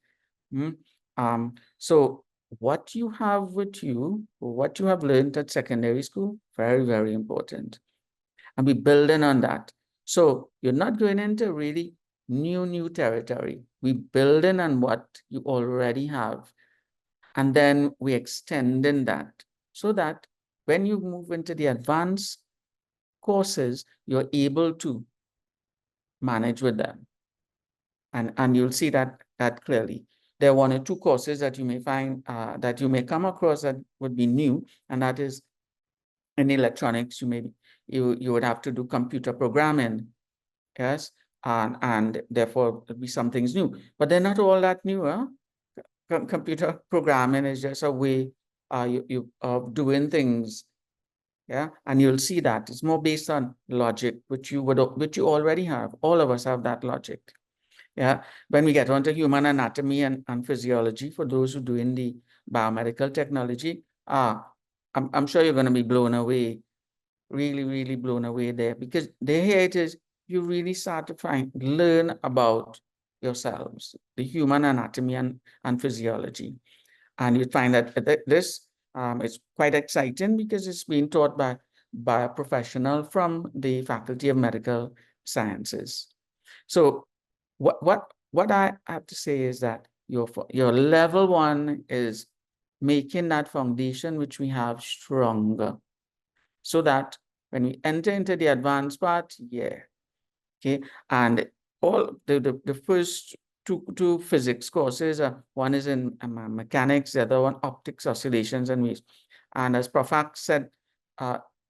So what you have with you, what you have learned at secondary school, very, very important. And we're building on that. So you're not going into really new territory. We're building on what you already have. And then we're extending that so that when you move into the advanced courses, you're able to manage with them. And you'll see that clearly. There are 1 or 2 courses that you may find, that you may come across that would be new, and that is in electronics. You would have to do computer programming, yes, and therefore it'll be some things new. But they're not all that new, huh? Computer programming is just a way of doing things, yeah. And you'll see that it's more based on logic, which you already have. All of us have that logic. Yeah, when we get onto human anatomy and physiology, for those who do in the biomedical technology, I'm sure you're going to be blown away, really, really blown away there, because here it is, you really start to learn about yourselves, the human anatomy and physiology. And you find that this is quite exciting because it's being taught by a professional from the Faculty of Medical Sciences. So what I have to say is that your level 1 is making that foundation which we have stronger, so that when we enter into the advanced part, okay, and all the first two physics courses, one is in mechanics, the other one optics, oscillations, and waves. And as Prof. Haq said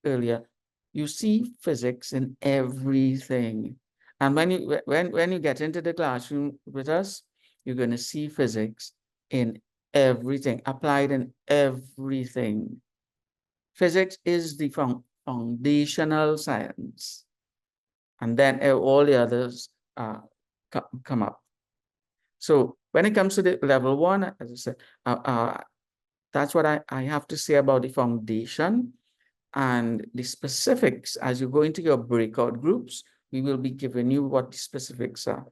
earlier, you see physics in everything. And when you get into the classroom with us, you're going to see physics in everything, applied in everything. Physics is the foundational science. And then all the others come up. So when it comes to the level 1, as I said, that's what I have to say about the foundation. And the specifics, as you go into your breakout groups, we will be giving you what the specifics are.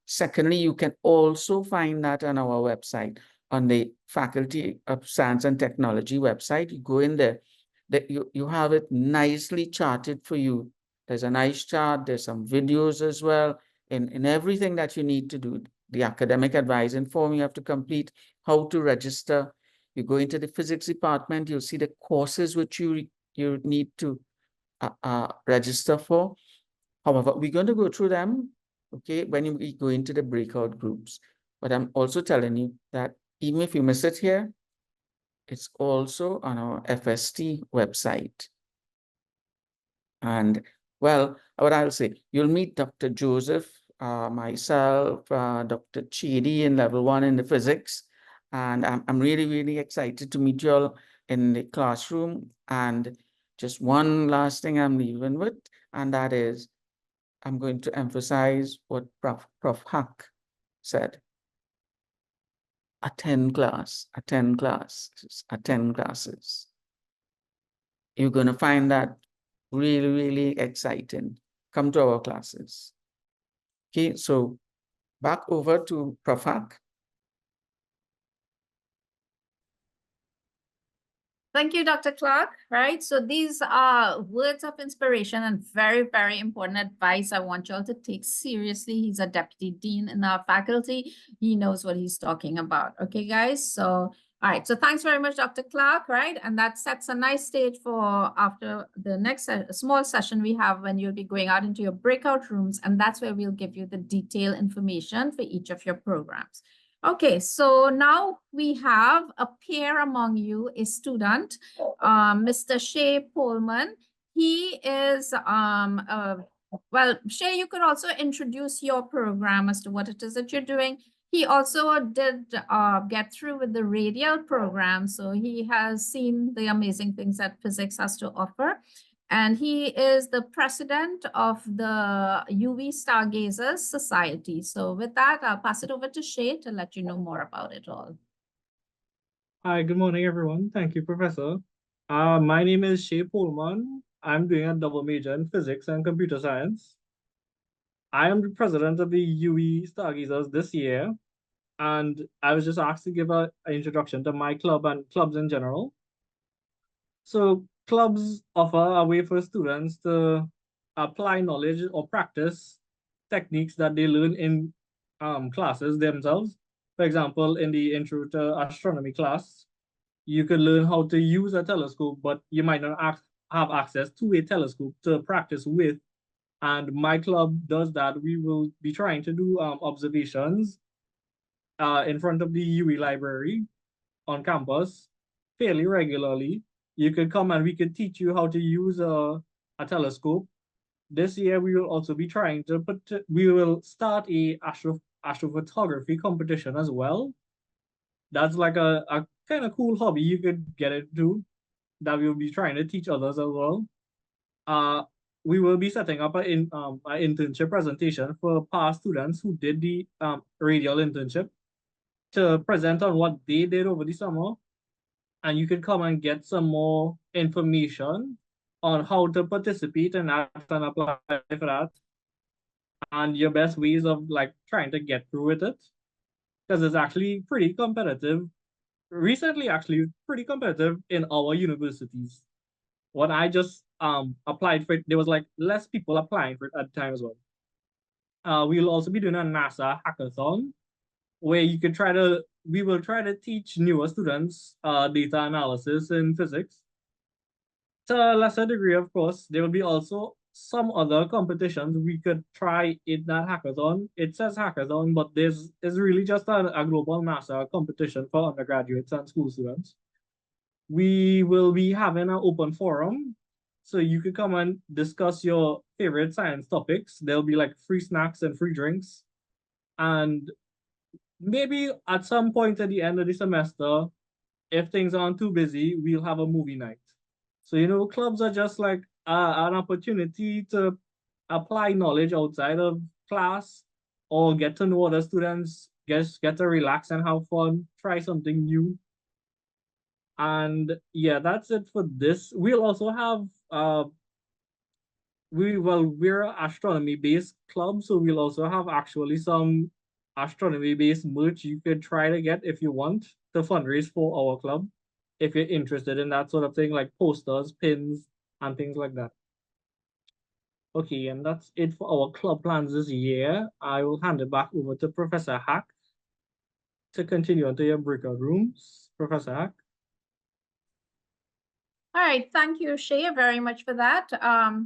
Secondly, you can also find that on our website, on the Faculty of Science and Technology website. You go in there, you have it nicely charted for you. There's a nice chart, there's some videos as well, in everything that you need to do. The academic advising form you have to complete, how to register. You go into the physics department, you'll see the courses which you need to register for. However, we're going to go through them, okay, when we go into the breakout groups. But I'm also telling you that even if you miss it here, it's also on our FST website. And well, what I'll say, you'll meet Dr. Joseph myself, Dr. Chidi in level 1 in the physics. And I'm really, really excited to meet you all in the classroom. And just one last thing I'm leaving with, and that is I'm going to emphasize what Prof. Hack said. Attend classes. You're going to find that really, really exciting. Come to our classes. Okay, so back over to Prof. Hack. Thank you, Dr. Clark. Right. So these are words of inspiration and very, very important advice I want you all to take seriously. He's a deputy dean in our faculty. He knows what he's talking about. Okay, guys. So, all right. So thanks very much, Dr. Clark. Right. And that sets a nice stage for after the next small session we have when you'll be going out into your breakout rooms. And that's where we'll give you the detailed information for each of your programs. Okay, so now we have a peer among you, a student, Mr. Shay Pullman. He is, well, Shay, you could also introduce your program as to what it is that you're doing. He also did get through with the radial program, so he has seen the amazing things that physics has to offer. And he is the president of the UV Stargazers Society. So with that, I'll pass it over to Shay to let you know more about it all. Hi, good morning, everyone. Thank you, Professor. My name is Shay Pullman. I'm doing a double major in physics and computer science. I am the president of the UV Stargazers this year, and I was just asked to give an introduction to my club and clubs in general. So clubs offer a way for students to apply knowledge or practice techniques that they learn in classes themselves. For example, in the Intro to Astronomy class, you could learn how to use a telescope, but you might not have access to a telescope to practice with. And my club does that. We will be trying to do observations in front of the UV library on campus fairly regularly. You could come and we could teach you how to use a telescope. This year, we will also be trying to we will start a astrophotography competition as well. That's like a kind of cool hobby you could get into that we'll be trying to teach others as well. We will be setting up an internship presentation for past students who did the radial internship to present on what they did over the summer. And you can come and get some more information on how to participate in that and apply for that. And your best ways of like trying to get through with it. Because it's actually pretty competitive. Recently, actually, pretty competitive in our universities. When I just applied for it, there was like less people applying for it at the time as well. We'll also be doing a NASA hackathon where you can we will try to teach newer students data analysis in physics. To a lesser degree, of course, there will be also some other competitions we could try in that hackathon. It says hackathon, but this is really just a global NASA competition for undergraduates and school students. We will be having an open forum, so you could come and discuss your favorite science topics. There'll be like free snacks and free drinks. And maybe at some point at the end of the semester, if things aren't too busy, we'll have a movie night. So, you know, clubs are just like an opportunity to apply knowledge outside of class or get to know other students, get to relax and have fun, try something new. And yeah, that's it for this. We'll also have we're an astronomy-based club, so we'll also have actually some astronomy-based merch you could try to get if you want to fundraise for our club, if you're interested in that sort of thing, like posters, pins, and things like that. Okay, and that's it for our club plans this year. I will hand it back over to Professor Hack to continue onto your breakout rooms. Professor Hack. All right, thank you, Shay, very much for that.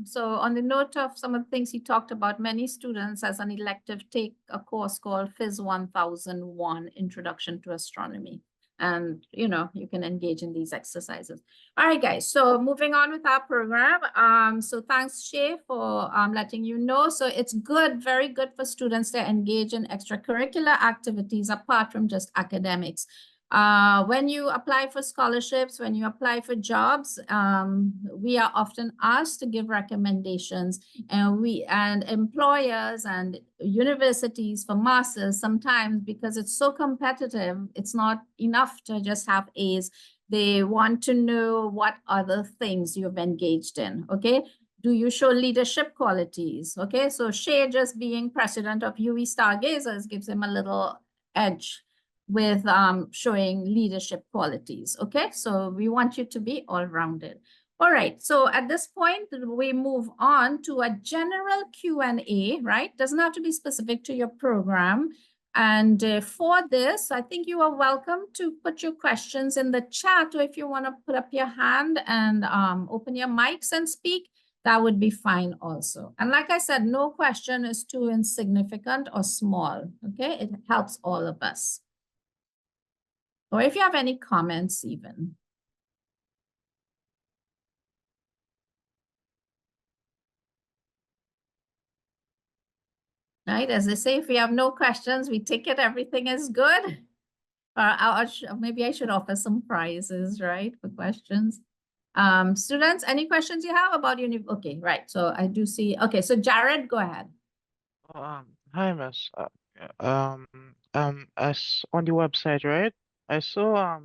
So on the note of some of the things he talked about, many students as an elective take a course called Phys 1001, Introduction to Astronomy. and, you know, you can engage in these exercises. All right, guys, so moving on with our program. So thanks, Shay, for letting you know. So it's good, very good for students to engage in extracurricular activities apart from just academics. When you apply for scholarships, when you apply for jobs, we are often asked to give recommendations, and employers and universities for masters sometimes, because it's so competitive, it's not enough to just have A's. They want to know what other things you've engaged in, okay? Do you show leadership qualities? Okay, so Shay just being president of UE Stargazers gives him a little edge with showing leadership qualities. Okay, so we want you to be all-rounded. All right, so at this point, we move on to a general Q&A, right? Doesn't have to be specific to your program. And for this, I think you are welcome to put your questions in the chat, or if you want to put up your hand and open your mics and speak, that would be fine also. And like I said, no question is too insignificant or small, okay? It helps all of us. Or if you have any comments even. Right, as they say, if we have no questions, we take it, everything is good. Maybe I should offer some prizes, right, for questions. Students, any questions you have about okay, right, so I do see, okay, so Jared, go ahead. Hi, Miss. As on the website, right? I saw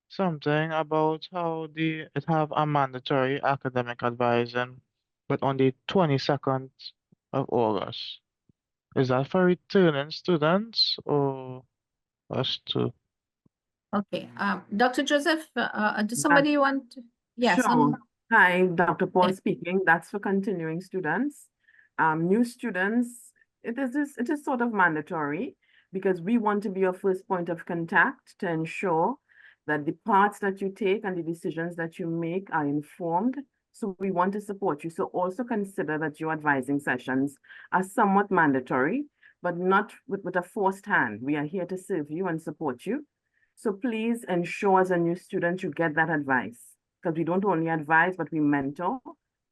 something about how it have a mandatory academic advising, but on the 22nd of August. Is that for returning students or us too? Okay, Dr. Joseph, does somebody want to? Yes. Sure. Hi, Dr. Paul Okay. speaking. That's for continuing students. New students, it is sort of mandatory because we want to be your first point of contact to ensure that the parts that you take and the decisions that you make are informed. So we want to support you. So also consider that your advising sessions are somewhat mandatory, but not with a forced hand. We are here to serve you and support you. So please ensure as a new student you get that advice, because we don't only advise, but we mentor.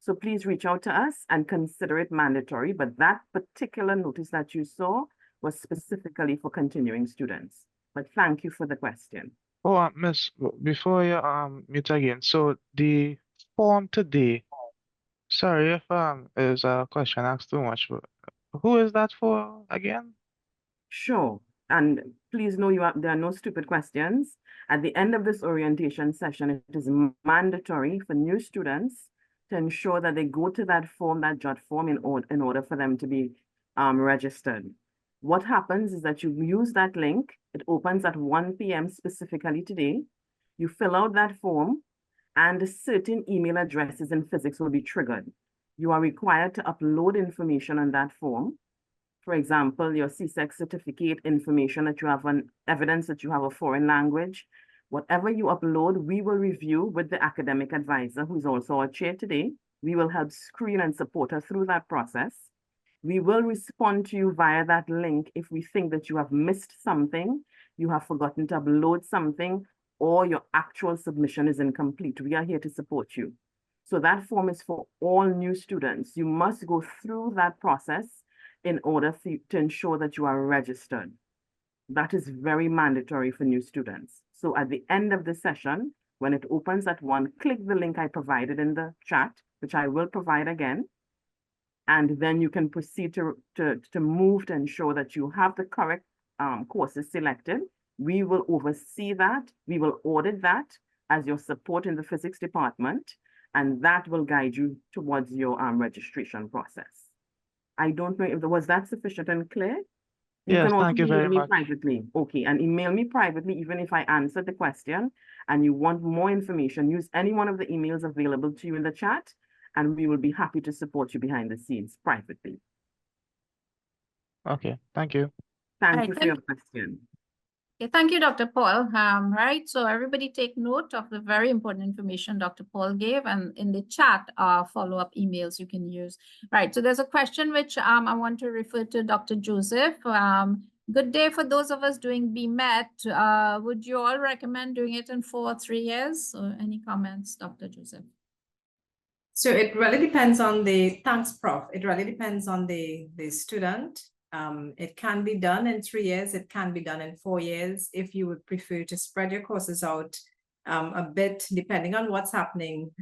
So please reach out to us and consider it mandatory. But that particular notice that you saw was specifically for continuing students. But thank you for the question. Oh, Miss, before you mute again, so the form today, sorry if is a question asked too much, but who is that for again? Sure. And please know there are no stupid questions. At the end of this orientation session, it is mandatory for new students to ensure that they go to that form, that JOT form, in order for them to be registered. What happens is that you use that link. It opens at 1 p.m. specifically today. You fill out that form, and certain email addresses in physics will be triggered. You are required to upload information on that form. For example, your CSEC certificate information that you have on evidence that you have a foreign language. Whatever you upload, we will review with the academic advisor, who's also our chair today. We will help screen and support her through that process. We will respond to you via that link if we think that you have missed something, you have forgotten to upload something, or your actual submission is incomplete. We are here to support you. So that form is for all new students. You must go through that process in order to ensure that you are registered. That is very mandatory for new students. So at the end of the session, when it opens at 1, click the link I provided in the chat, which I will provide again. And then you can proceed to move to ensure that you have the correct courses selected. We will oversee that. We will audit that as your support in the physics department, and that will guide you towards your registration process. I don't know if was that sufficient and clear? You Yes, can also thank you email very me much. privately. Okay, and email me privately, even if I answered the question and you want more information, use any one of the emails available to you in the chat, and we will be happy to support you behind the scenes privately. Okay, thank you. Thank you for your question. Okay, thank you, Dr. Paul. Right, so everybody take note of the very important information Dr. Paul gave, and in the chat, follow-up emails you can use. Right, so there's a question which I want to refer to Dr. Joseph. Good day for those of us doing BMET. Would you all recommend doing it in 4 or 3 years? Or any comments, Dr. Joseph? So it really depends on thanks, Prof. It really depends on the student. It can be done in 3 years. It can be done in 4 years. If you would prefer to spread your courses out a bit, depending on what's happening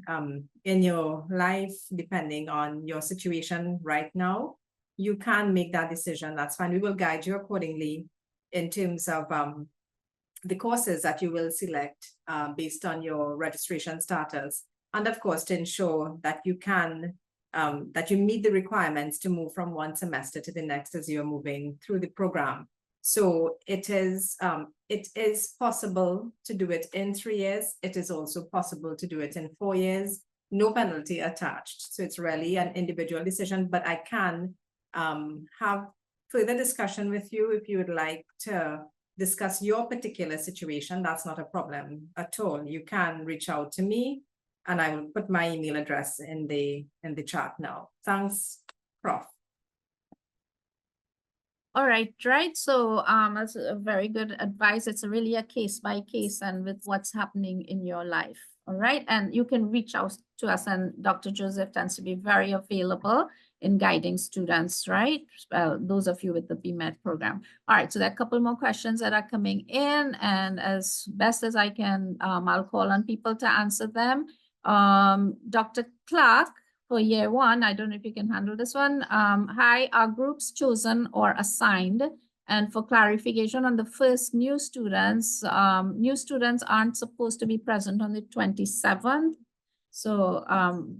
in your life, depending on your situation right now, you can make that decision. That's fine. We will guide you accordingly in terms of the courses that you will select based on your registration status. And of course, to ensure that you can, that you meet the requirements to move from one semester to the next as you're moving through the program. So it is possible to do it in 3 years. It is also possible to do it in 4 years, no penalty attached. So it's really an individual decision, but I can have further discussion with you if you would like to discuss your particular situation. That's not a problem at all. You can reach out to me and I will put my email address in the chat now. Thanks, Prof. All right. So that's a very good advice. It's really a case by case and with what's happening in your life. All right. And you can reach out to us, and Dr. Joseph tends to be very available in guiding students, right? Those of you with the BMET program. All right. So there are a couple more questions that are coming in, and as best as I can, I'll call on people to answer them. Dr. Clark, for year 1, I don't know if you can handle this one. Hi, are groups chosen or assigned? And for clarification on the first new students aren't supposed to be present on the 27th. So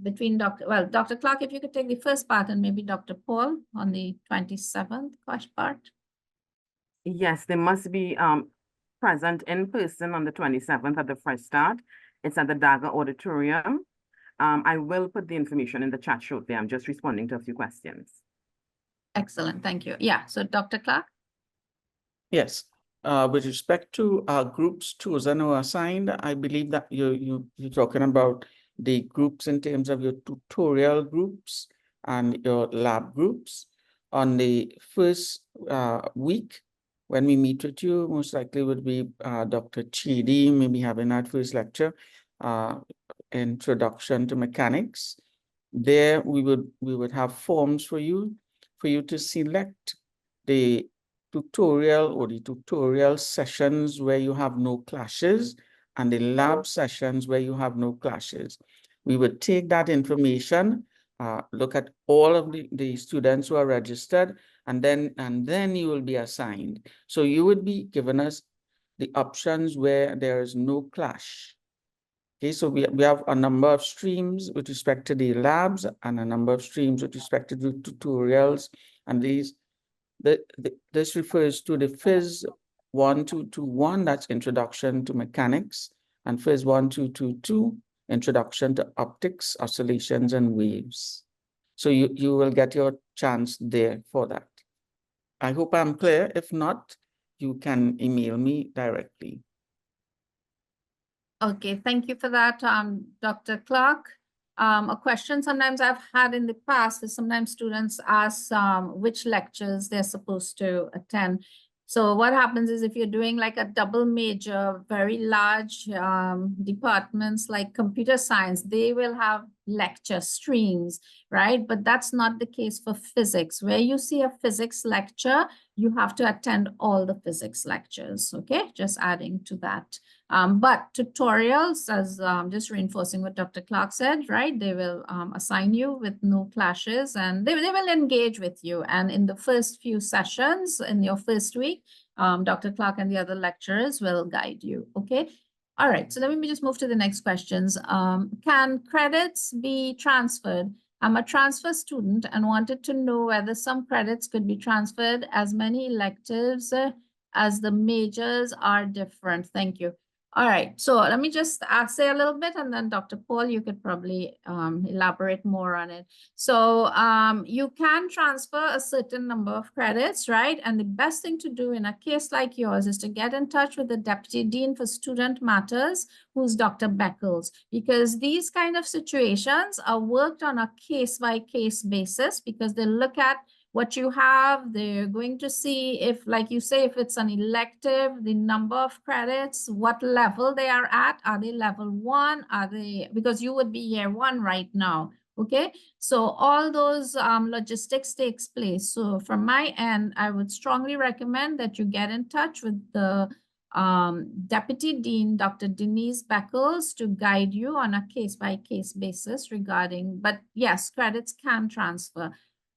between Dr. Clark, if you could take the first part, and maybe Dr. Paul on the 27th part. Yes, they must be present in person on the 27th at the Fresh Start. It's at the Dagger Auditorium. I will put the information in the chat shortly. I'm just responding to a few questions. Excellent, thank you. Yeah, so Dr. Clark? Yes, with respect to groups chosen or assigned, I believe that you're talking about the groups in terms of your tutorial groups and your lab groups. On the first week, when we meet with you, most likely would be Dr. Chidi, maybe having that first lecture, Introduction to Mechanics. There we would have forms for you to select the tutorial or the tutorial sessions where you have no clashes and the lab sessions where you have no clashes. We would take that information, look at all of the students who are registered, and then you will be assigned. So you would be given us the options where there is no clash. Okay, so we have a number of streams with respect to the labs and a number of streams with respect to the tutorials, and this refers to the Phys 1221, that's Introduction to Mechanics, and Phys 1222, Introduction to Optics, Oscillations, and Waves. So you will get your chance there for that. I hope I'm clear. If not, you can email me directly. Okay, thank you for that, Dr. Clark. A question sometimes I've had in the past is sometimes students ask which lectures they're supposed to attend. So what happens is if you're doing like a double major, very large departments like computer science, they will have lecture streams, right? But that's not the case for physics. Where you see a physics lecture, you have to attend all the physics lectures, okay? Just adding to that. But tutorials, as just reinforcing what Dr. Clark said, right? They will assign you with no clashes, and they will engage with you. And in the first few sessions, in your first week, Dr. Clark and the other lecturers will guide you, okay? All right, so let me just move to the next questions. Can credits be transferred? I'm a transfer student and wanted to know whether some credits could be transferred as many electives as the majors are different. Thank you. All right, so let me just say a little bit, and then Dr. Paul, you could probably elaborate more on it. So you can transfer a certain number of credits, right? And the best thing to do in a case like yours is to get in touch with the Deputy Dean for Student Matters, who's Dr. Beckles, because these kind of situations are worked on a case-by-case basis, because they look at what you have. They're going to see if, like you say, if it's an elective, the number of credits, what level they are at. Are they level 1? Are they, because you would be year 1 right now. Okay, so all those logistics takes place. So from my end, I would strongly recommend that you get in touch with the Deputy Dean, Dr. Denise Beckles, to guide you on a case-by-case basis regarding, but yes, credits can transfer.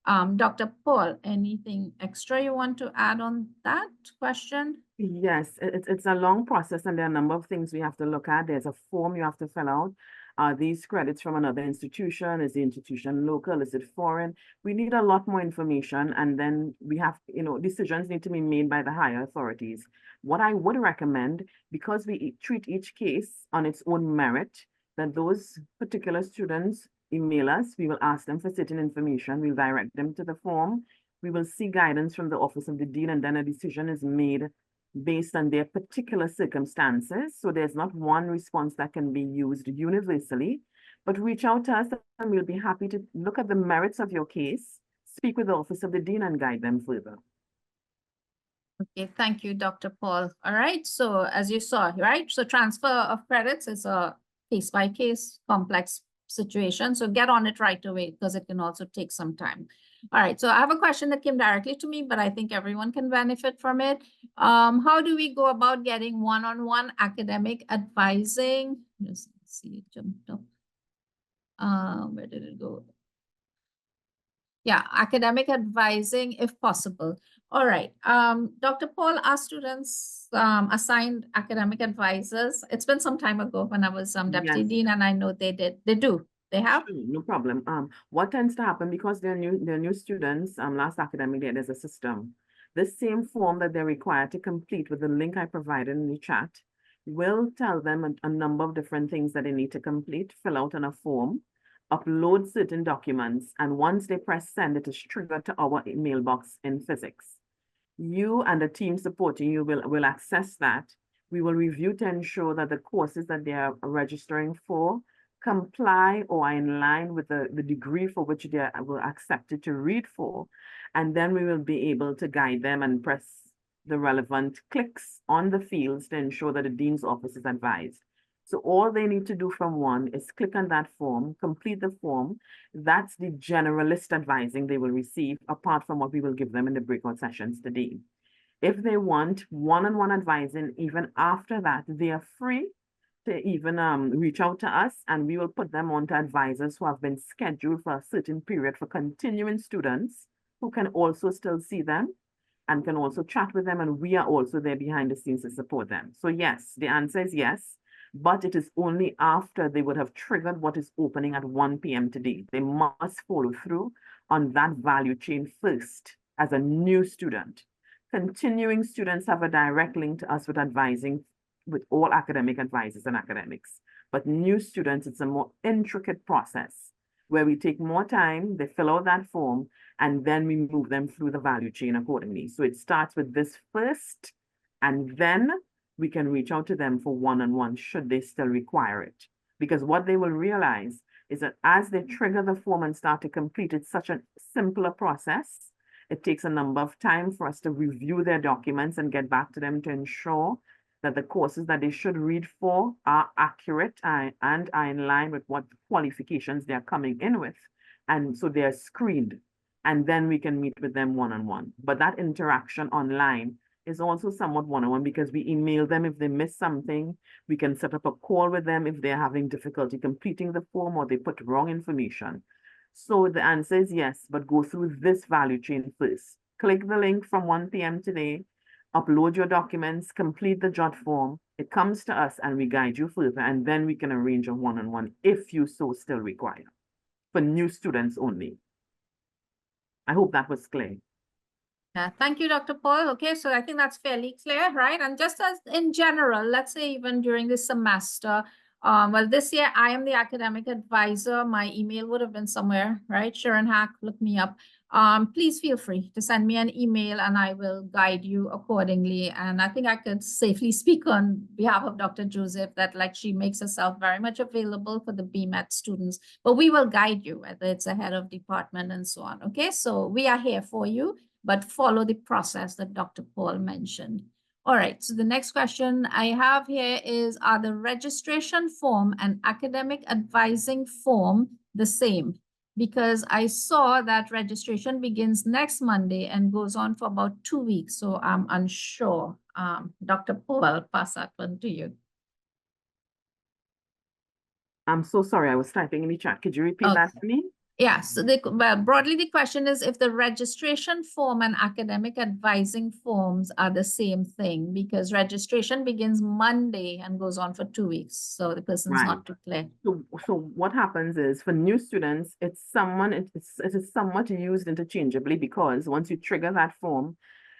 Dr. Paul, anything extra you want to add on that question? Yes, it's a long process and there are a number of things we have to look at. There's a form you have to fill out. Are these credits from another institution? Is the institution local? Is it foreign? We need a lot more information, and then we have, decisions need to be made by the higher authorities. What I would recommend, because we treat each case on its own merit, that those particular students email us, we will ask them for certain information, we'll direct them to the form, we will see guidance from the Office of the Dean, and then a decision is made based on their particular circumstances. So there's not one response that can be used universally, but reach out to us and we'll be happy to look at the merits of your case, speak with the Office of the Dean and guide them further. Okay, thank you, Dr. Paul. All right, so as you saw, right? So transfer of credits is a case-by-case complex situation. So get on it right away because it can also take some time. All right, so I have a question that came directly to me, but I think everyone can benefit from it. How do we go about getting one-on-one academic advising? Let's see, it jumped up. Where did it go? Yeah, academic advising if possible. All right, Dr. Paul, our students assigned academic advisors. It's been some time ago when I was Deputy Yes. Dean, and I know they do. They have? Sure, no problem. What tends to happen because they're new students, last academic year, there's a system. This same form that they're required to complete with the link I provided in the chat will tell them a number of different things that they need to complete, fill out on a form, upload certain documents, and once they press send, it is triggered to our mailbox in physics. You and the team supporting you will access that. We will review to ensure that the courses that they are registering for comply or are in line with the degree for which they were accepted to read for. And then we will be able to guide them and press the relevant clicks on the fields to ensure that the Dean's office is advised. So all they need to do from one is click on that form, complete the form. That's the generalist advising they will receive, apart from what we will give them in the breakout sessions today. If they want one-on-one advising, even after that, they are free to even reach out to us, and we will put them on to advisors who have been scheduled for a certain period for continuing students who can also still see them and can also chat with them, and we are also there behind the scenes to support them. So yes, the answer is yes, but it is only after they would have triggered what is opening at 1 p.m. today. They must follow through on that value chain first as a new student. Continuing students have a direct link to us with advising with all academic advisors and academics. But new students, it's a more intricate process where we take more time, they fill out that form, and then we move them through the value chain accordingly. So it starts with this first, and then we can reach out to them for one-on-one should they still require it. Because what they will realize is that as they trigger the form and start to complete, it's such a simpler process. It takes a number of time for us to review their documents and get back to them to ensure that the courses that they should read for are accurate and are in line with what qualifications they're coming in with. And so they're screened, and then we can meet with them one-on-one. But that interaction online is also somewhat one-on-one because we email them if they miss something. We can set up a call with them if they're having difficulty completing the form or they put wrong information. So the answer is yes, but go through this value chain first. Click the link from 1 p.m. today, upload your documents, complete the JOT form. It comes to us and we guide you further, and then we can arrange a one-on-one if you so still require, for new students only. I hope that was clear. Yeah, thank you, Dr. Paul. Okay, so I think that's fairly clear, right? And just as in general, let's say even during this semester, well, this year I am the academic advisor. My email would have been somewhere, right? Sharon Hack, look me up. please feel free to send me an email and I will guide you accordingly. And I think I could safely speak on behalf of Dr. Joseph that like she makes herself very much available for the BMET students, but we will guide you whether it's a head of department and so on. Okay, so we are here for you, but follow the process that Dr. Paul mentioned. All right, so the next question I have here is, are the registration form and academic advising form the same? Because I saw that registration begins next Monday and goes on for about 2 weeks, so I'm unsure. Dr. Paul, I'll pass that one to you. I'm so sorry, I was typing in the chat. Could you repeat that Okay. to me? Yeah, so well, broadly the question is if the registration form and academic advising forms are the same thing, because registration begins Monday and goes on for 2 weeks, so the person's not too clear. So what happens is for new students, it is somewhat used interchangeably because once you trigger that form,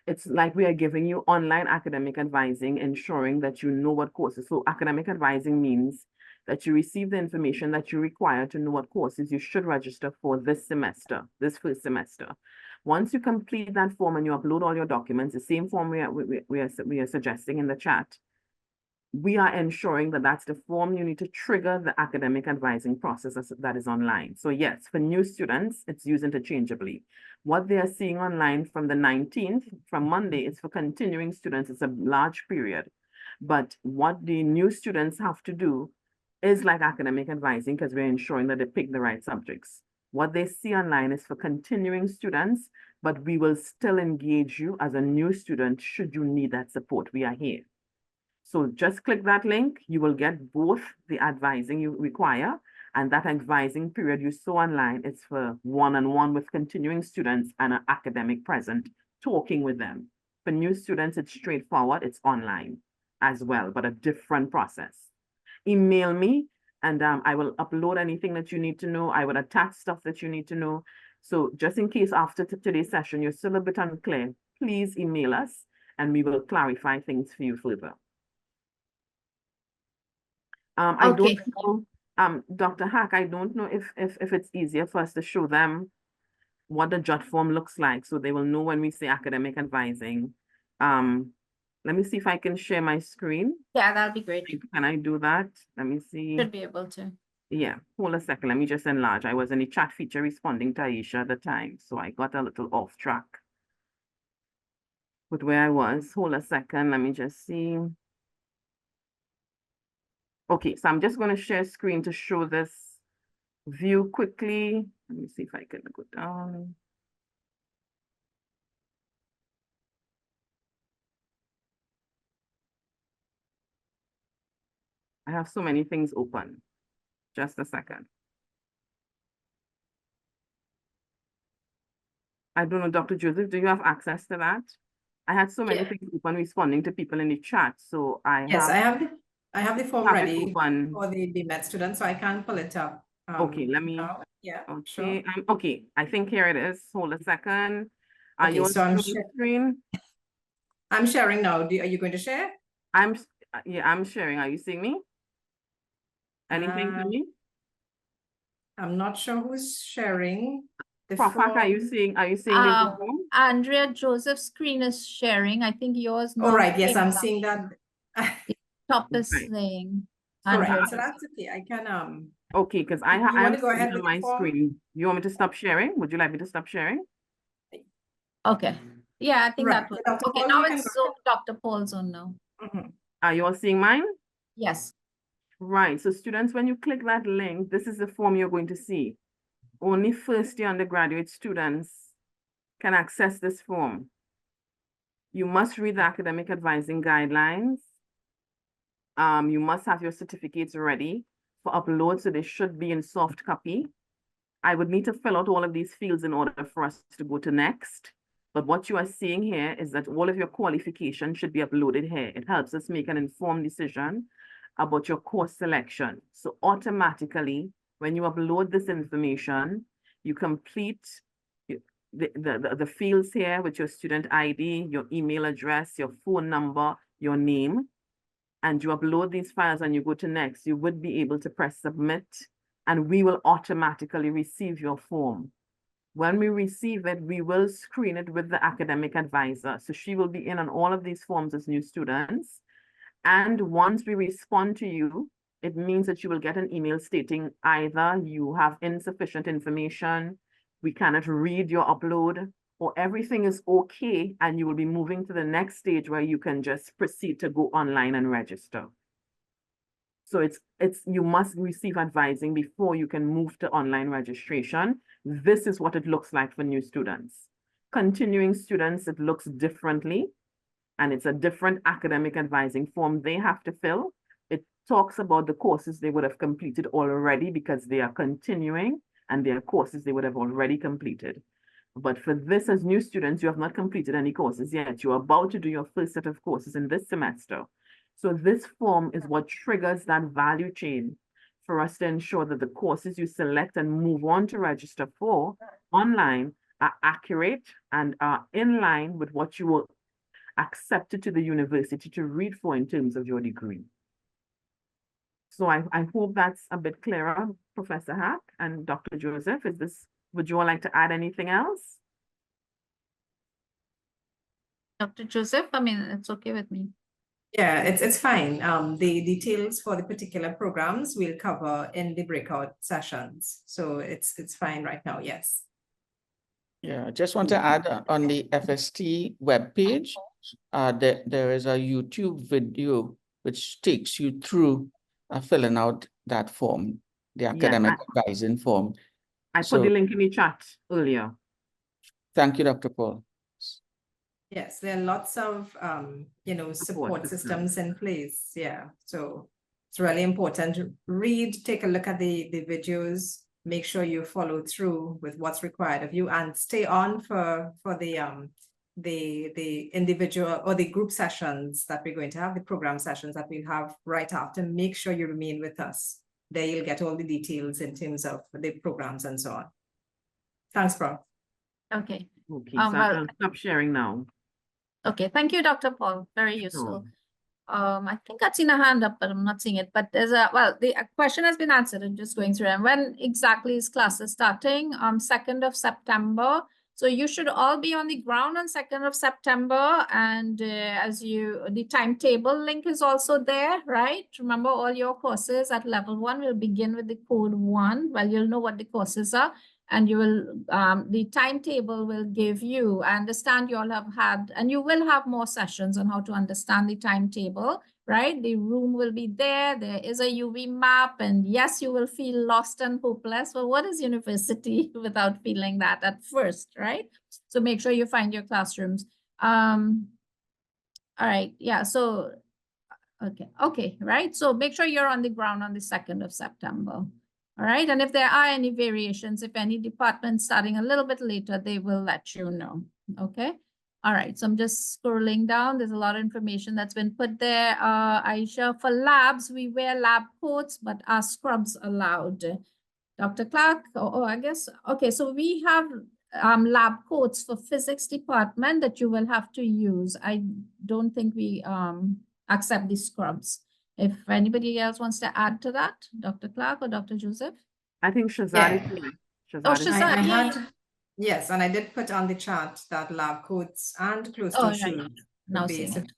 it's like we are giving you online academic advising, ensuring that you know what courses. So academic advising means that you receive the information that you require to know what courses you should register for this semester, this first semester. Once you complete that form and you upload all your documents, the same form we are suggesting in the chat, we are ensuring that that's the form you need to trigger the academic advising process that is online. So yes, for new students, it's used interchangeably. What they are seeing online from the 19th, from Monday, is for continuing students. It's a large period. But what the new students have to do is like academic advising because we're ensuring that they pick the right subjects. What they see online is for continuing students, but we will still engage you as a new student should you need that support. We are here. So just click that link. You will get both the advising you require and that advising period you saw online is for one-on-one with continuing students and an academic present, talking with them. For new students, it's straightforward. It's online as well, but a different process. Email me and I will upload anything that you need to know. I will attach stuff that you need to know. So just in case after today's session, you're still a bit unclear, please email us and we will clarify things for you further. I don't know, Dr. Hack, I don't know if it's easier for us to show them what the JOT form looks like so they will know when we say academic advising. Let me see if I can share my screen. Yeah, that'll be great. Can I do that? Let me see. Should be able to. Yeah, hold a second. Let me just enlarge. I was in the chat feature responding to Aisha at the time, so I got a little off track with where I was. Hold a second. Let me just see. Okay, so I'm just going to share screen to show this view quickly. Let me see if I can go down. I have so many things open. Just a second. I don't know, Dr. Joseph, do you have access to that? I had so many things open responding to people in the chat, so I have the form ready for the BMET students, so I can pull it up. Okay, let me. Yeah. Okay. Sure. Okay. I think here it is. Hold a second. Are you on so screen? I'm sharing now. Are you going to share? I'm sharing. Are you seeing me? Anything for me? I'm not sure who's sharing. Prof, are you seeing the form? Andrea Joseph's screen is sharing. I think yours. All right. Yes, I'm seeing that. Top is saying. Correct. So that's okay. I can Okay, because I want to go ahead on with my screen. You want me to stop sharing? Would you like me to stop sharing? Okay. Yeah, I think that would. Dr. Okay, Paul, now you can it's go so Dr. Paul's on now. Are you all seeing mine? Yes. Right. So students, when you click that link, this is the form you're going to see. Only first year undergraduate students can access this form. You must read the academic advising guidelines. You must have your certificates ready for upload, so they should be in soft copy. I would need to fill out all of these fields in order for us to go to next. But what you are seeing here is that all of your qualifications should be uploaded here. It helps us make an informed decision about your course selection. So automatically, when you upload this information, you complete the fields here with your student ID, your email address, your phone number, your name, and you upload these files and you go to next, you would be able to press submit and we will automatically receive your form. When we receive it, we will screen it with the academic advisor. So she will be in on all of these forms as new students. And once we respond to you, it means that you will get an email stating either you have insufficient information, we cannot read your upload, or everything is okay, and you will be moving to the next stage where you can just proceed to go online and register. So you must receive advising before you can move to online registration. This is what it looks like for new students. Continuing students, it looks differently, and it's a different academic advising form they have to fill. It talks about the courses they would have completed already because they are continuing, and their courses they would have already completed. But for this, as new students, you have not completed any courses yet. You're about to do your first set of courses in this semester. So this form is what triggers that value chain for us to ensure that the courses you select and move on to register for online are accurate and are in line with what you were accepted to the university to read for in terms of your degree. So I hope that's a bit clearer, Professor Hack and Dr. Joseph. Would you all like to add anything else? Dr. Joseph, I mean, it's okay with me. Yeah, it's fine. The details for the particular programs we'll cover in the breakout sessions. So it's fine right now, yes. Yeah, I just want to add on the FST webpage, there is a YouTube video which takes you through filling out that form, the academic advising form. I put the link in the chat earlier. Thank you, Dr. Paul. Yes, there are lots of support systems in place. Yeah, so it's really important to read, take a look at the videos, make sure you follow through with what's required of you, and stay on for the individual or the group sessions that we're going to have, the program sessions that we'll have right after. Make sure you remain with us. There you'll get all the details in terms of the programs and so on. Thanks, Prof. Okay. Okay, so I'll stop sharing now. Okay, thank you, Dr. Paul. Very useful. I think I've seen a hand up, but I'm not seeing it. But there's the question has been answered. I'm just going through. And when exactly is classes starting? 2nd of September. So you should all be on the ground on 2nd of September. And the timetable link is also there, right? Remember, all your courses at level 1 will begin with the code 1. Well, you'll know what the courses are. And you will, the timetable will give you, I understand you all have had, and you will have more sessions on how to understand the timetable, right? The room will be there. There is a UV map, and yes, you will feel lost and hopeless. Well, what is university without feeling that at first, right? So make sure you find your classrooms. All right, yeah, so, okay, right? So make sure you're on the ground on the 2nd of September. All right, and if there are any variations, if any department starting a little bit later, they will let you know, okay? All right, so I'm just scrolling down. There's a lot of information that's been put there. Aisha, for labs, we wear lab coats, but are scrubs allowed? Dr. Clark, I guess, okay, so we have lab coats for physics department that you will have to use. I don't think we accept the scrubs. If anybody else wants to add to that, Dr. Clark or Dr. Joseph? I think Shazad is here. Shazad, yes, and I did put on the chart that lab coats and closed-toe shoes. Now seeing it.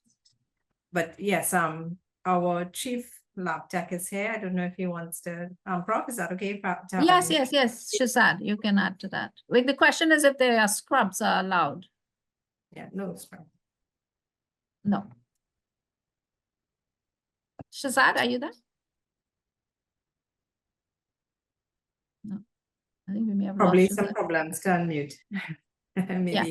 But yes, our chief lab tech is here. I don't know if he wants to, Prof, is that okay? Yes, Shazad, you can add to that. Like, the question is if there are scrubs are allowed. Yeah, no scrub. No. Shazad, are you there? No. I think we may have Probably lost some Shazad. problems to unmute. Maybe. Yeah.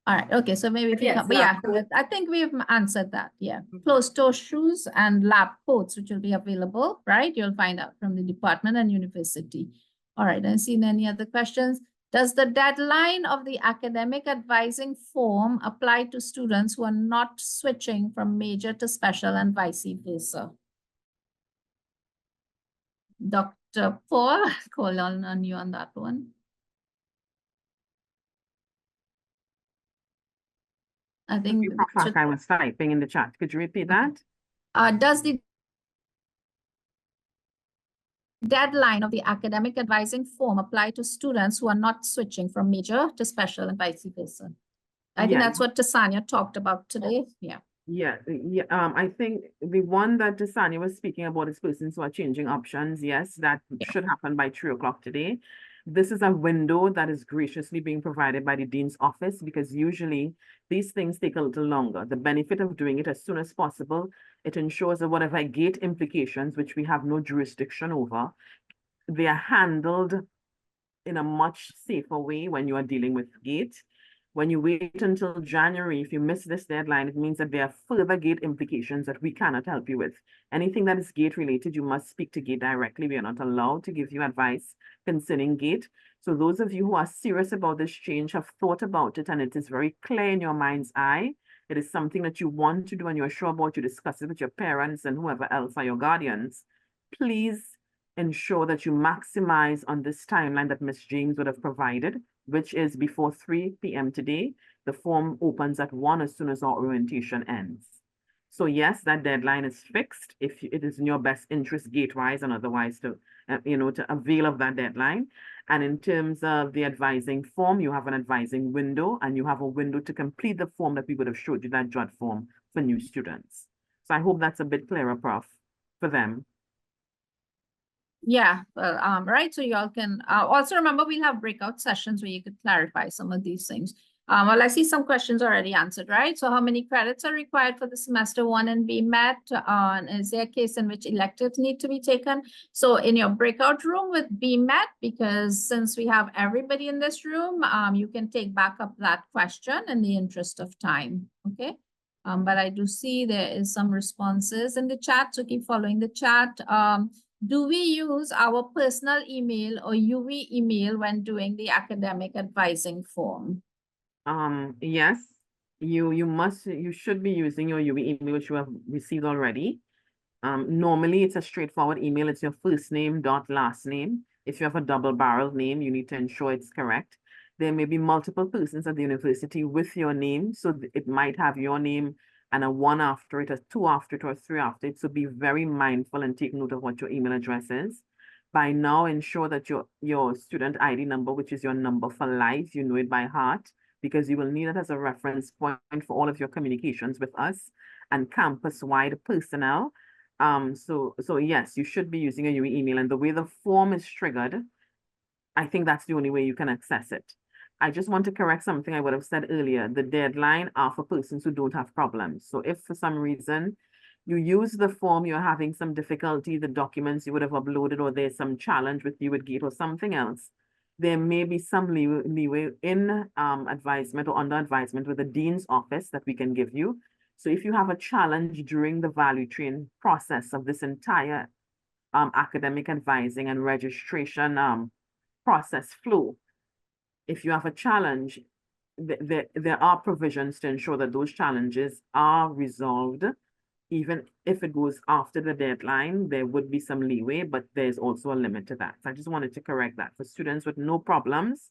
All right. Okay. So maybe if you Yes, come, but yeah, I think we've answered that. Yeah. Closed-toe shoes and lab coats, which will be available, right? You'll find out from the department and university. All right. I seen any other questions? Does the deadline of the academic advising form apply to students who are not switching from major to special and vice versa? Dr. Paul, call on you on that one. I think I was typing in the chat. Could you repeat that? Does the deadline of the academic advising form apply to students who are not switching from major to special and vice versa? I think Yeah. that's what Tasania talked about today. Yeah. Yeah, I think the one that Tasania was speaking about is persons who are changing options. Yes, that should happen by 3 o'clock today. This is a window that is graciously being provided by the Dean's office because usually these things take a little longer. The benefit of doing it as soon as possible, it ensures that whatever gate implications, which we have no jurisdiction over, they are handled in a much safer way when you are dealing with gate. When you wait until January, if you miss this deadline, it means that there are further gate implications that we cannot help you with. Anything that is gate related, you must speak to gate directly. We are not allowed to give you advice concerning gate. So those of you who are serious about this change have thought about it and it is very clear in your mind's eye. It is something that you want to do and you're sure about, you discuss it with your parents and whoever else are your guardians. Please ensure that you maximize on this timeline that Ms. James would have provided, which is before 3 p.m. today. The form opens at 1 as soon as our orientation ends. So yes, that deadline is fixed if it is in your best interest gate-wise and otherwise to, to avail of that deadline. And in terms of the advising form, you have an advising window and you have a window to complete the form that we would have showed you, that JOT form for new students. So I hope that's a bit clearer, Prof, for them. Yeah, well, right. So y'all can also remember we'll have breakout sessions where you could clarify some of these things. Well, I see some questions already answered, right? So how many credits are required for the semester 1 and BMAT? Is there a case in which electives need to be taken? So in your breakout room with BMAT, because since we have everybody in this room, you can take back up that question in the interest of time, okay? But I do see there is some responses in the chat, so keep following the chat. Do we use our personal email or UV email when doing the academic advising form? Yes, you should be using your UV email, which you have received already. Normally it's a straightforward email. It's your first name dot last name. If you have a double-barreled name, you need to ensure it's correct. There may be multiple persons at the university with your name, so it might have your name and a 1 after it, a 2 after it, or a 3 after it. So be very mindful and take note of what your email address is. By now, ensure that your student ID number, which is your number for life, you know it by heart, because you will need it as a reference point for all of your communications with us and campus-wide personnel. So yes, you should be using a UE email, and the way the form is triggered, I think that's the only way you can access it. I just want to correct something I would have said earlier. The deadline are for persons who don't have problems. So if for some reason you use the form, you're having some difficulty, the documents you would have uploaded, or there's some challenge with you at Gate or something else, there may be some leeway in advisement or under advisement with the Dean's office that we can give you. So if you have a challenge during the value train process of this entire academic advising and registration process flow, if you have a challenge, there are provisions to ensure that those challenges are resolved. Even if it goes after the deadline, there would be some leeway, but there's also a limit to that. So I just wanted to correct that. For students with no problems,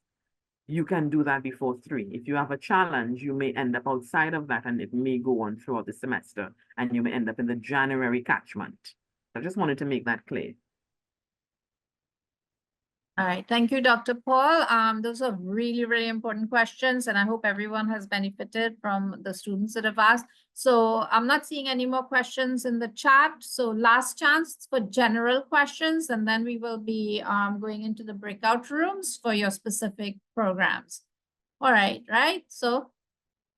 you can do that before 3. If you have a challenge, you may end up outside of that and it may go on throughout the semester and you may end up in the January catchment. I just wanted to make that clear. All right, thank you, Dr. Paul. Those are really, really important questions, and I hope everyone has benefited from the students that have asked. So I'm not seeing any more questions in the chat. So last chance for general questions, and then we will be going into the breakout rooms for your specific programs. All right, right? So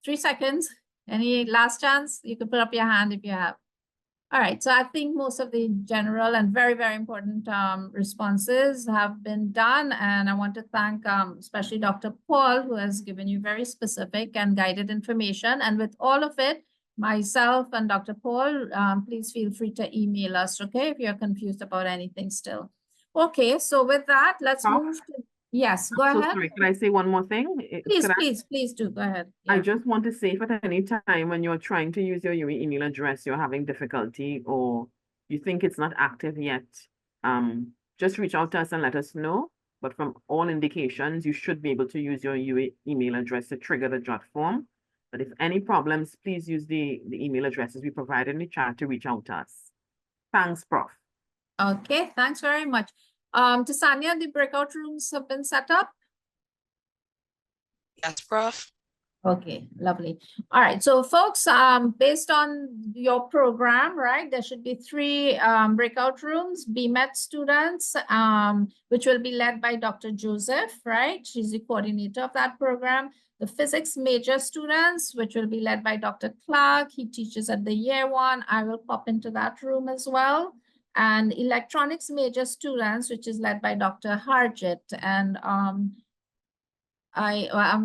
3 seconds. Any last chance? You can put up your hand if you have. All right, so I think most of the general and very, very important responses have been done. And I want to thank especially Dr. Paul, who has given you very specific and guided information. And with all of it, myself and Dr. Paul, please feel free to email us, okay, if you're confused about anything still. Okay, so with that, let's move to, yes, go ahead. Sorry, can I say one more thing? Please do, go ahead. I Yeah. just want to say if at any time when you're trying to use your UE email address, you're having difficulty or you think it's not active yet, just reach out to us and let us know. But from all indications, you should be able to use your UE email address to trigger the JOT form. But if any problems, please use the email addresses we provided in the chat to reach out to us. Thanks, Prof. Okay, thanks very much. Tasania, the breakout rooms have been set up? Yes, Prof. Okay, lovely. All right, so folks, based on your program, right, there should be 3 breakout rooms, BMET students, which will be led by Dr. Joseph, right? She's the coordinator of that program. The physics major students, which will be led by Dr. Clark. He teaches at the year 1. I will pop into that room as well. And electronics major students, which is led by Dr. Harjit. And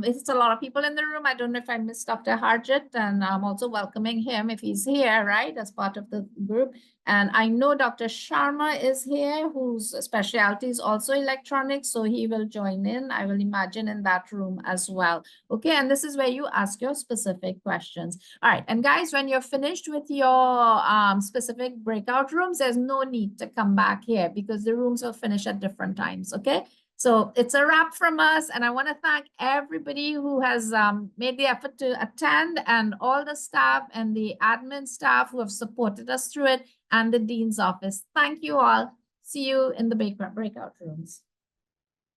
it's a lot of people in the room. I don't know if I missed Dr. Harjit, and I'm also welcoming him if he's here, right, as part of the group. And I know Dr. Sharma is here, whose specialty is also electronics, so he will join in, I will imagine, in that room as well. Okay, and this is where you ask your specific questions. All right, and guys, when you're finished with your specific breakout rooms, there's no need to come back here because the rooms will finish at different times, okay? So it's a wrap from us, and I want to thank everybody who has made the effort to attend, and all the staff and the admin staff who have supported us through it, and the Dean's office. Thank you all. See you in the breakout rooms.